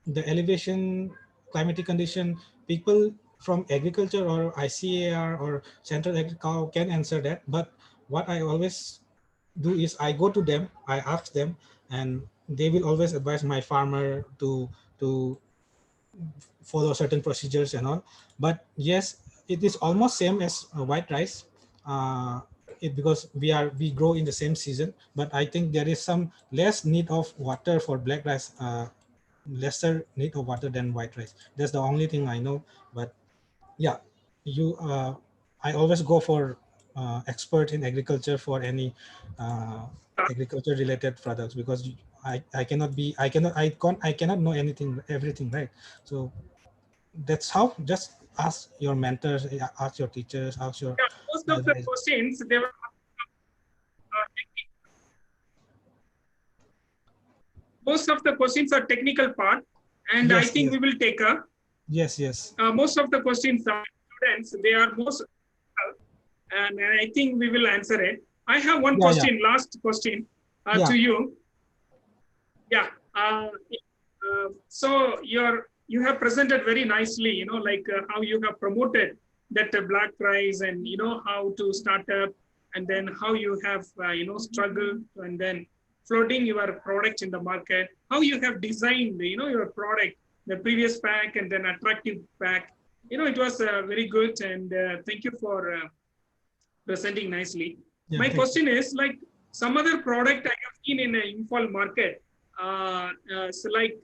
the elevation, climatic condition, people from agriculture or ICAR or Central Agriculture can answer that. But what I always do is I go to them, I ask them, and they will always advise my farmer to follow certain procedures and all. But yes, it is almost same as white rice. Because we grow in the same season, but I think there is some less need of water for black rice, lesser need of water than white rice. That's the only thing I know. But yeah, you I always go for expert in agriculture for any agriculture related products, because I cannot know anything everything, right? So that's how. Just ask your mentors, ask your teachers, ask your Yeah, most of the questions they were most of the questions are technical part, and I yes, think yes, we will take a yes. most of the questions are students. They are most, and I think we will answer it. I have one Yeah, question, last question yeah. to you. Yeah. So you have presented very nicely, like how you have promoted that black rice, and how to start up, and then how you have struggled, and then floating your product in the market, how you have designed your product, the previous pack and then attractive pack. It was very good, and thank you for presenting nicely. Yeah, My thank you. question is, like, some other product I have seen in a Imphal market, so like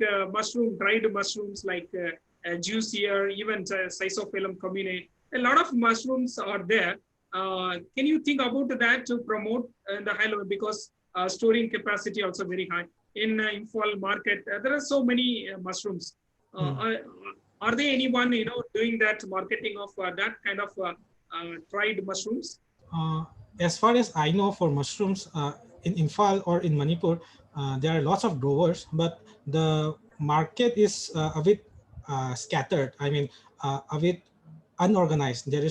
dried mushrooms, like juicier, even Sisophyllum commune. A lot of mushrooms are there. Can you think about that to promote the high level, because storing capacity also very high in Imphal market? There are so many mushrooms. Are there anyone doing that marketing of that kind of dried mushrooms? As far as I know, for mushrooms in Imphal or in Manipur, there are lots of growers, but the market is a bit scattered. I mean, a bit unorganized. There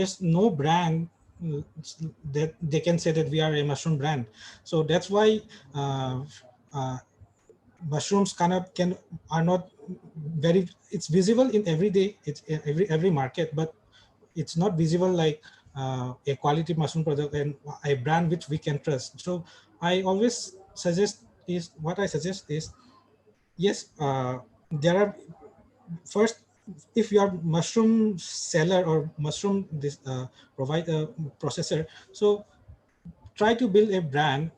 is no brand that they can say that we are a mushroom brand. So that's why uh, mushrooms can are not very. It's visible in every day. It's in every market, but it's not visible like a quality mushroom product and a brand which we can trust. So I always suggest is what I suggest is, yes, there are first, if you are mushroom seller or mushroom this provide a processor, so try to build a brand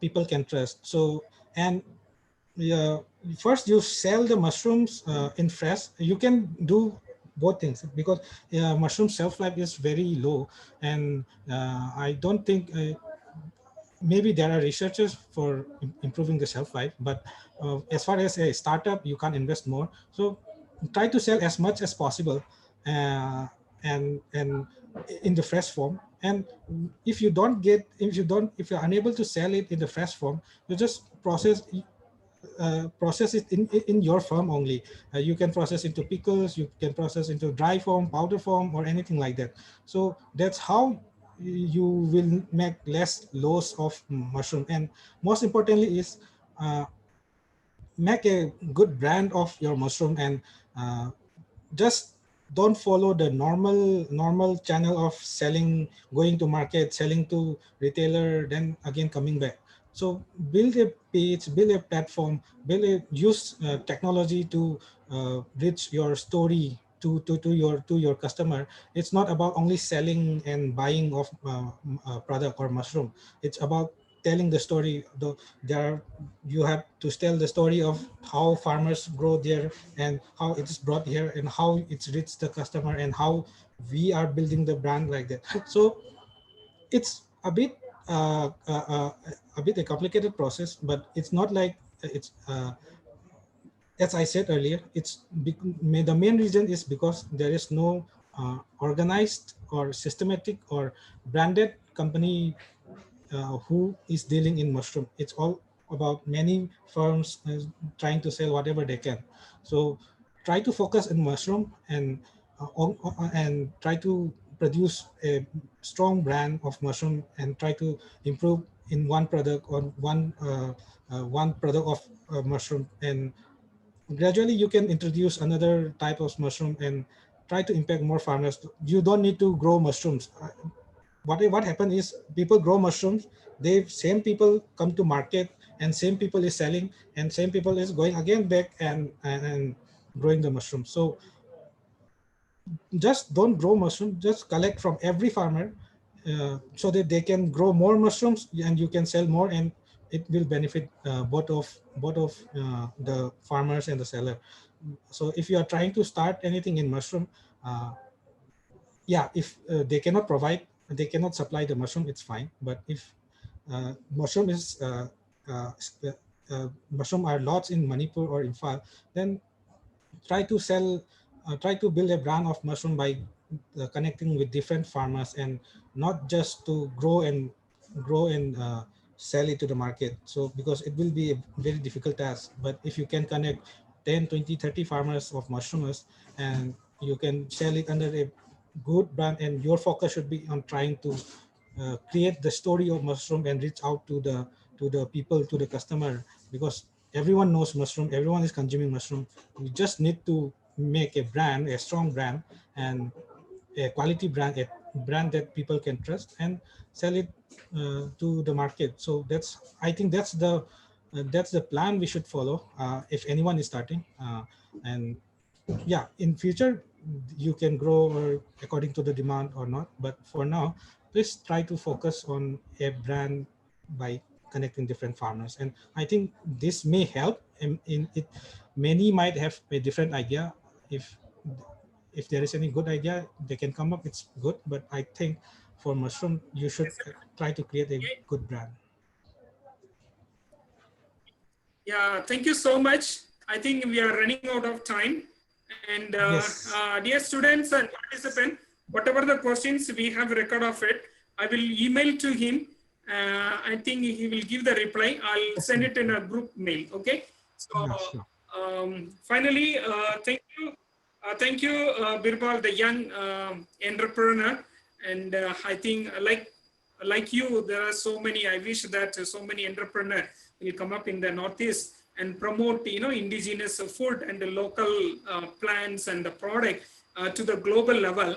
people can trust. So, and yeah, first you sell the mushrooms in fresh. You can do both things, because mushroom shelf life is very low, and I don't think maybe there are researchers for improving the shelf life, but as far as a startup, you can't invest more. So try to sell as much as possible, uh, and in the fresh form. And if you're unable to sell it in the fresh form, you just process it in your firm only. You can process into pickles, you can process into dry form, powder form, or anything like that. So that's how you will make less loss of mushroom. And most importantly is make a good brand of your mushroom, and just don't follow the normal channel of selling, going to market, selling to retailer, then again coming back. So build a page, build a platform, use technology to reach your story to your customer. It's not about only selling and buying of product or mushroom. It's about telling the story. There you have to tell the story of how farmers grow there, and how it is brought here, and how it's reached the customer, and how we are building the brand like that. So it's a bit a complicated process, but it's not like it's as I said earlier, the main reason is because there is no organized or systematic or branded company who is dealing in mushroom. It's all about many firms trying to sell whatever they can. So try to focus on mushroom, and try to produce a strong brand of mushroom, and try to improve in one product, or one product of mushroom. And gradually you can introduce another type of mushroom and try to impact more farmers. You don't need to grow mushrooms. What happened is people grow mushrooms, they same people come to market, and same people is selling, and same people is going again back and growing the mushroom. So just don't grow mushroom, just collect from every farmer, so that they can grow more mushrooms and you can sell more, and it will benefit both of the farmers and the seller. So if you are trying to start anything in mushroom, yeah, if they cannot supply the mushroom, it's fine. But if mushroom is uh, mushroom are lots in Manipur or Imphal, then try to build a brand of mushroom by connecting with different farmers, and not just to grow and sell it to the market. So because it will be a very difficult task, but if you can connect 10, 20, 30 farmers of mushrooms, and you can sell it under a good brand, and your focus should be on trying to create the story of mushroom and reach out to the people, to the customer, because everyone knows mushroom, everyone is consuming mushroom. You just need to make a brand, a strong brand, and a quality brand, a brand that people can trust, and sell it to the market. So I think that's the plan we should follow if anyone is starting. And yeah, in future you can grow or according to the demand or not, but for now please try to focus on a brand by connecting different farmers. And I think this may help in it. Many might have a different idea. If there is any good idea they can come up, it's good, but I think for mushroom you should try to create a good brand. Yeah, thank you so much. I think we are running out of time. And Yes. dear students and participants, whatever the questions, we have record of it. I will email to him. I think he will give the reply. I'll send it in a group mail. Okay. So Yeah, sure. finally, thank you, Birbal, the young entrepreneur. And I think like you, there are so many. I wish that so many entrepreneurs will come up in the Northeast and promote, indigenous food and the local plants and the product to the global level.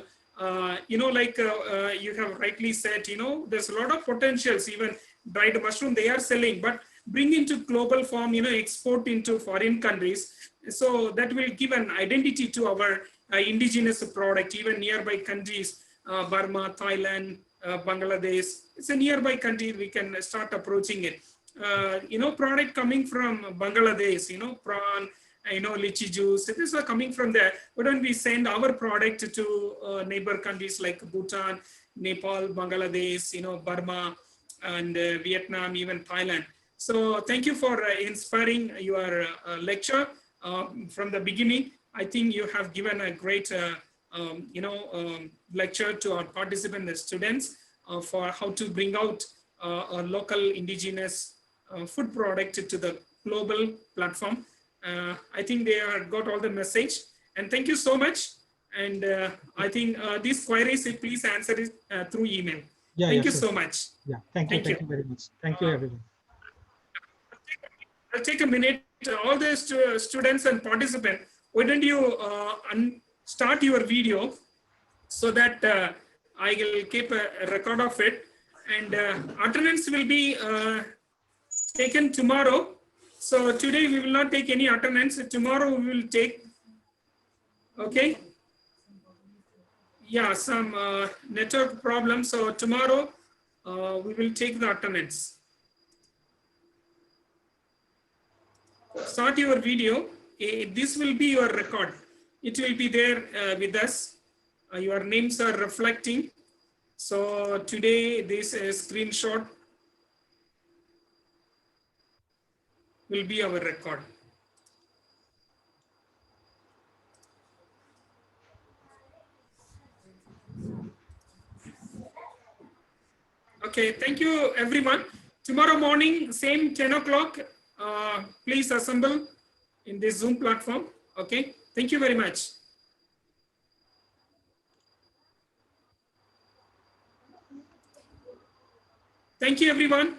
You have rightly said, there's a lot of potentials. Even dried mushroom they are selling, but bring into global form, export into foreign countries. So that will give an identity to our indigenous product, even nearby countries, Burma, Thailand, Bangladesh. It's a nearby country, we can start approaching it. Product coming from Bangladesh, prawn, lychee juice, these are coming from there. Why don't we send our product to neighbor countries like Bhutan, Nepal, Bangladesh, Burma, and Vietnam, even Thailand. So thank you for inspiring your lecture from the beginning. I think you have given a great lecture to our participants, the students, for how to bring out a local indigenous food product to the global platform. I think they have got all the message, and thank you so much. And I think these queries, please answer it through email. Yeah, Thank yeah, you sure. so much. Yeah, thank you very much. Thank you, everyone. I'll take a minute. All the students and participants, why don't you start your video so that I will keep a record of it. And attendance will be taken tomorrow. So today we will not take any attendance. Tomorrow we will take. Okay. Yeah, some network problem. So tomorrow we will take the attendance. Start your video. This will be your record. It will be there with us. Your names are reflecting. So today this screenshot will be our record. Okay, thank you everyone. Tomorrow morning, same 10 o'clock, please assemble in this Zoom platform. Okay, thank you very much. Thank you everyone.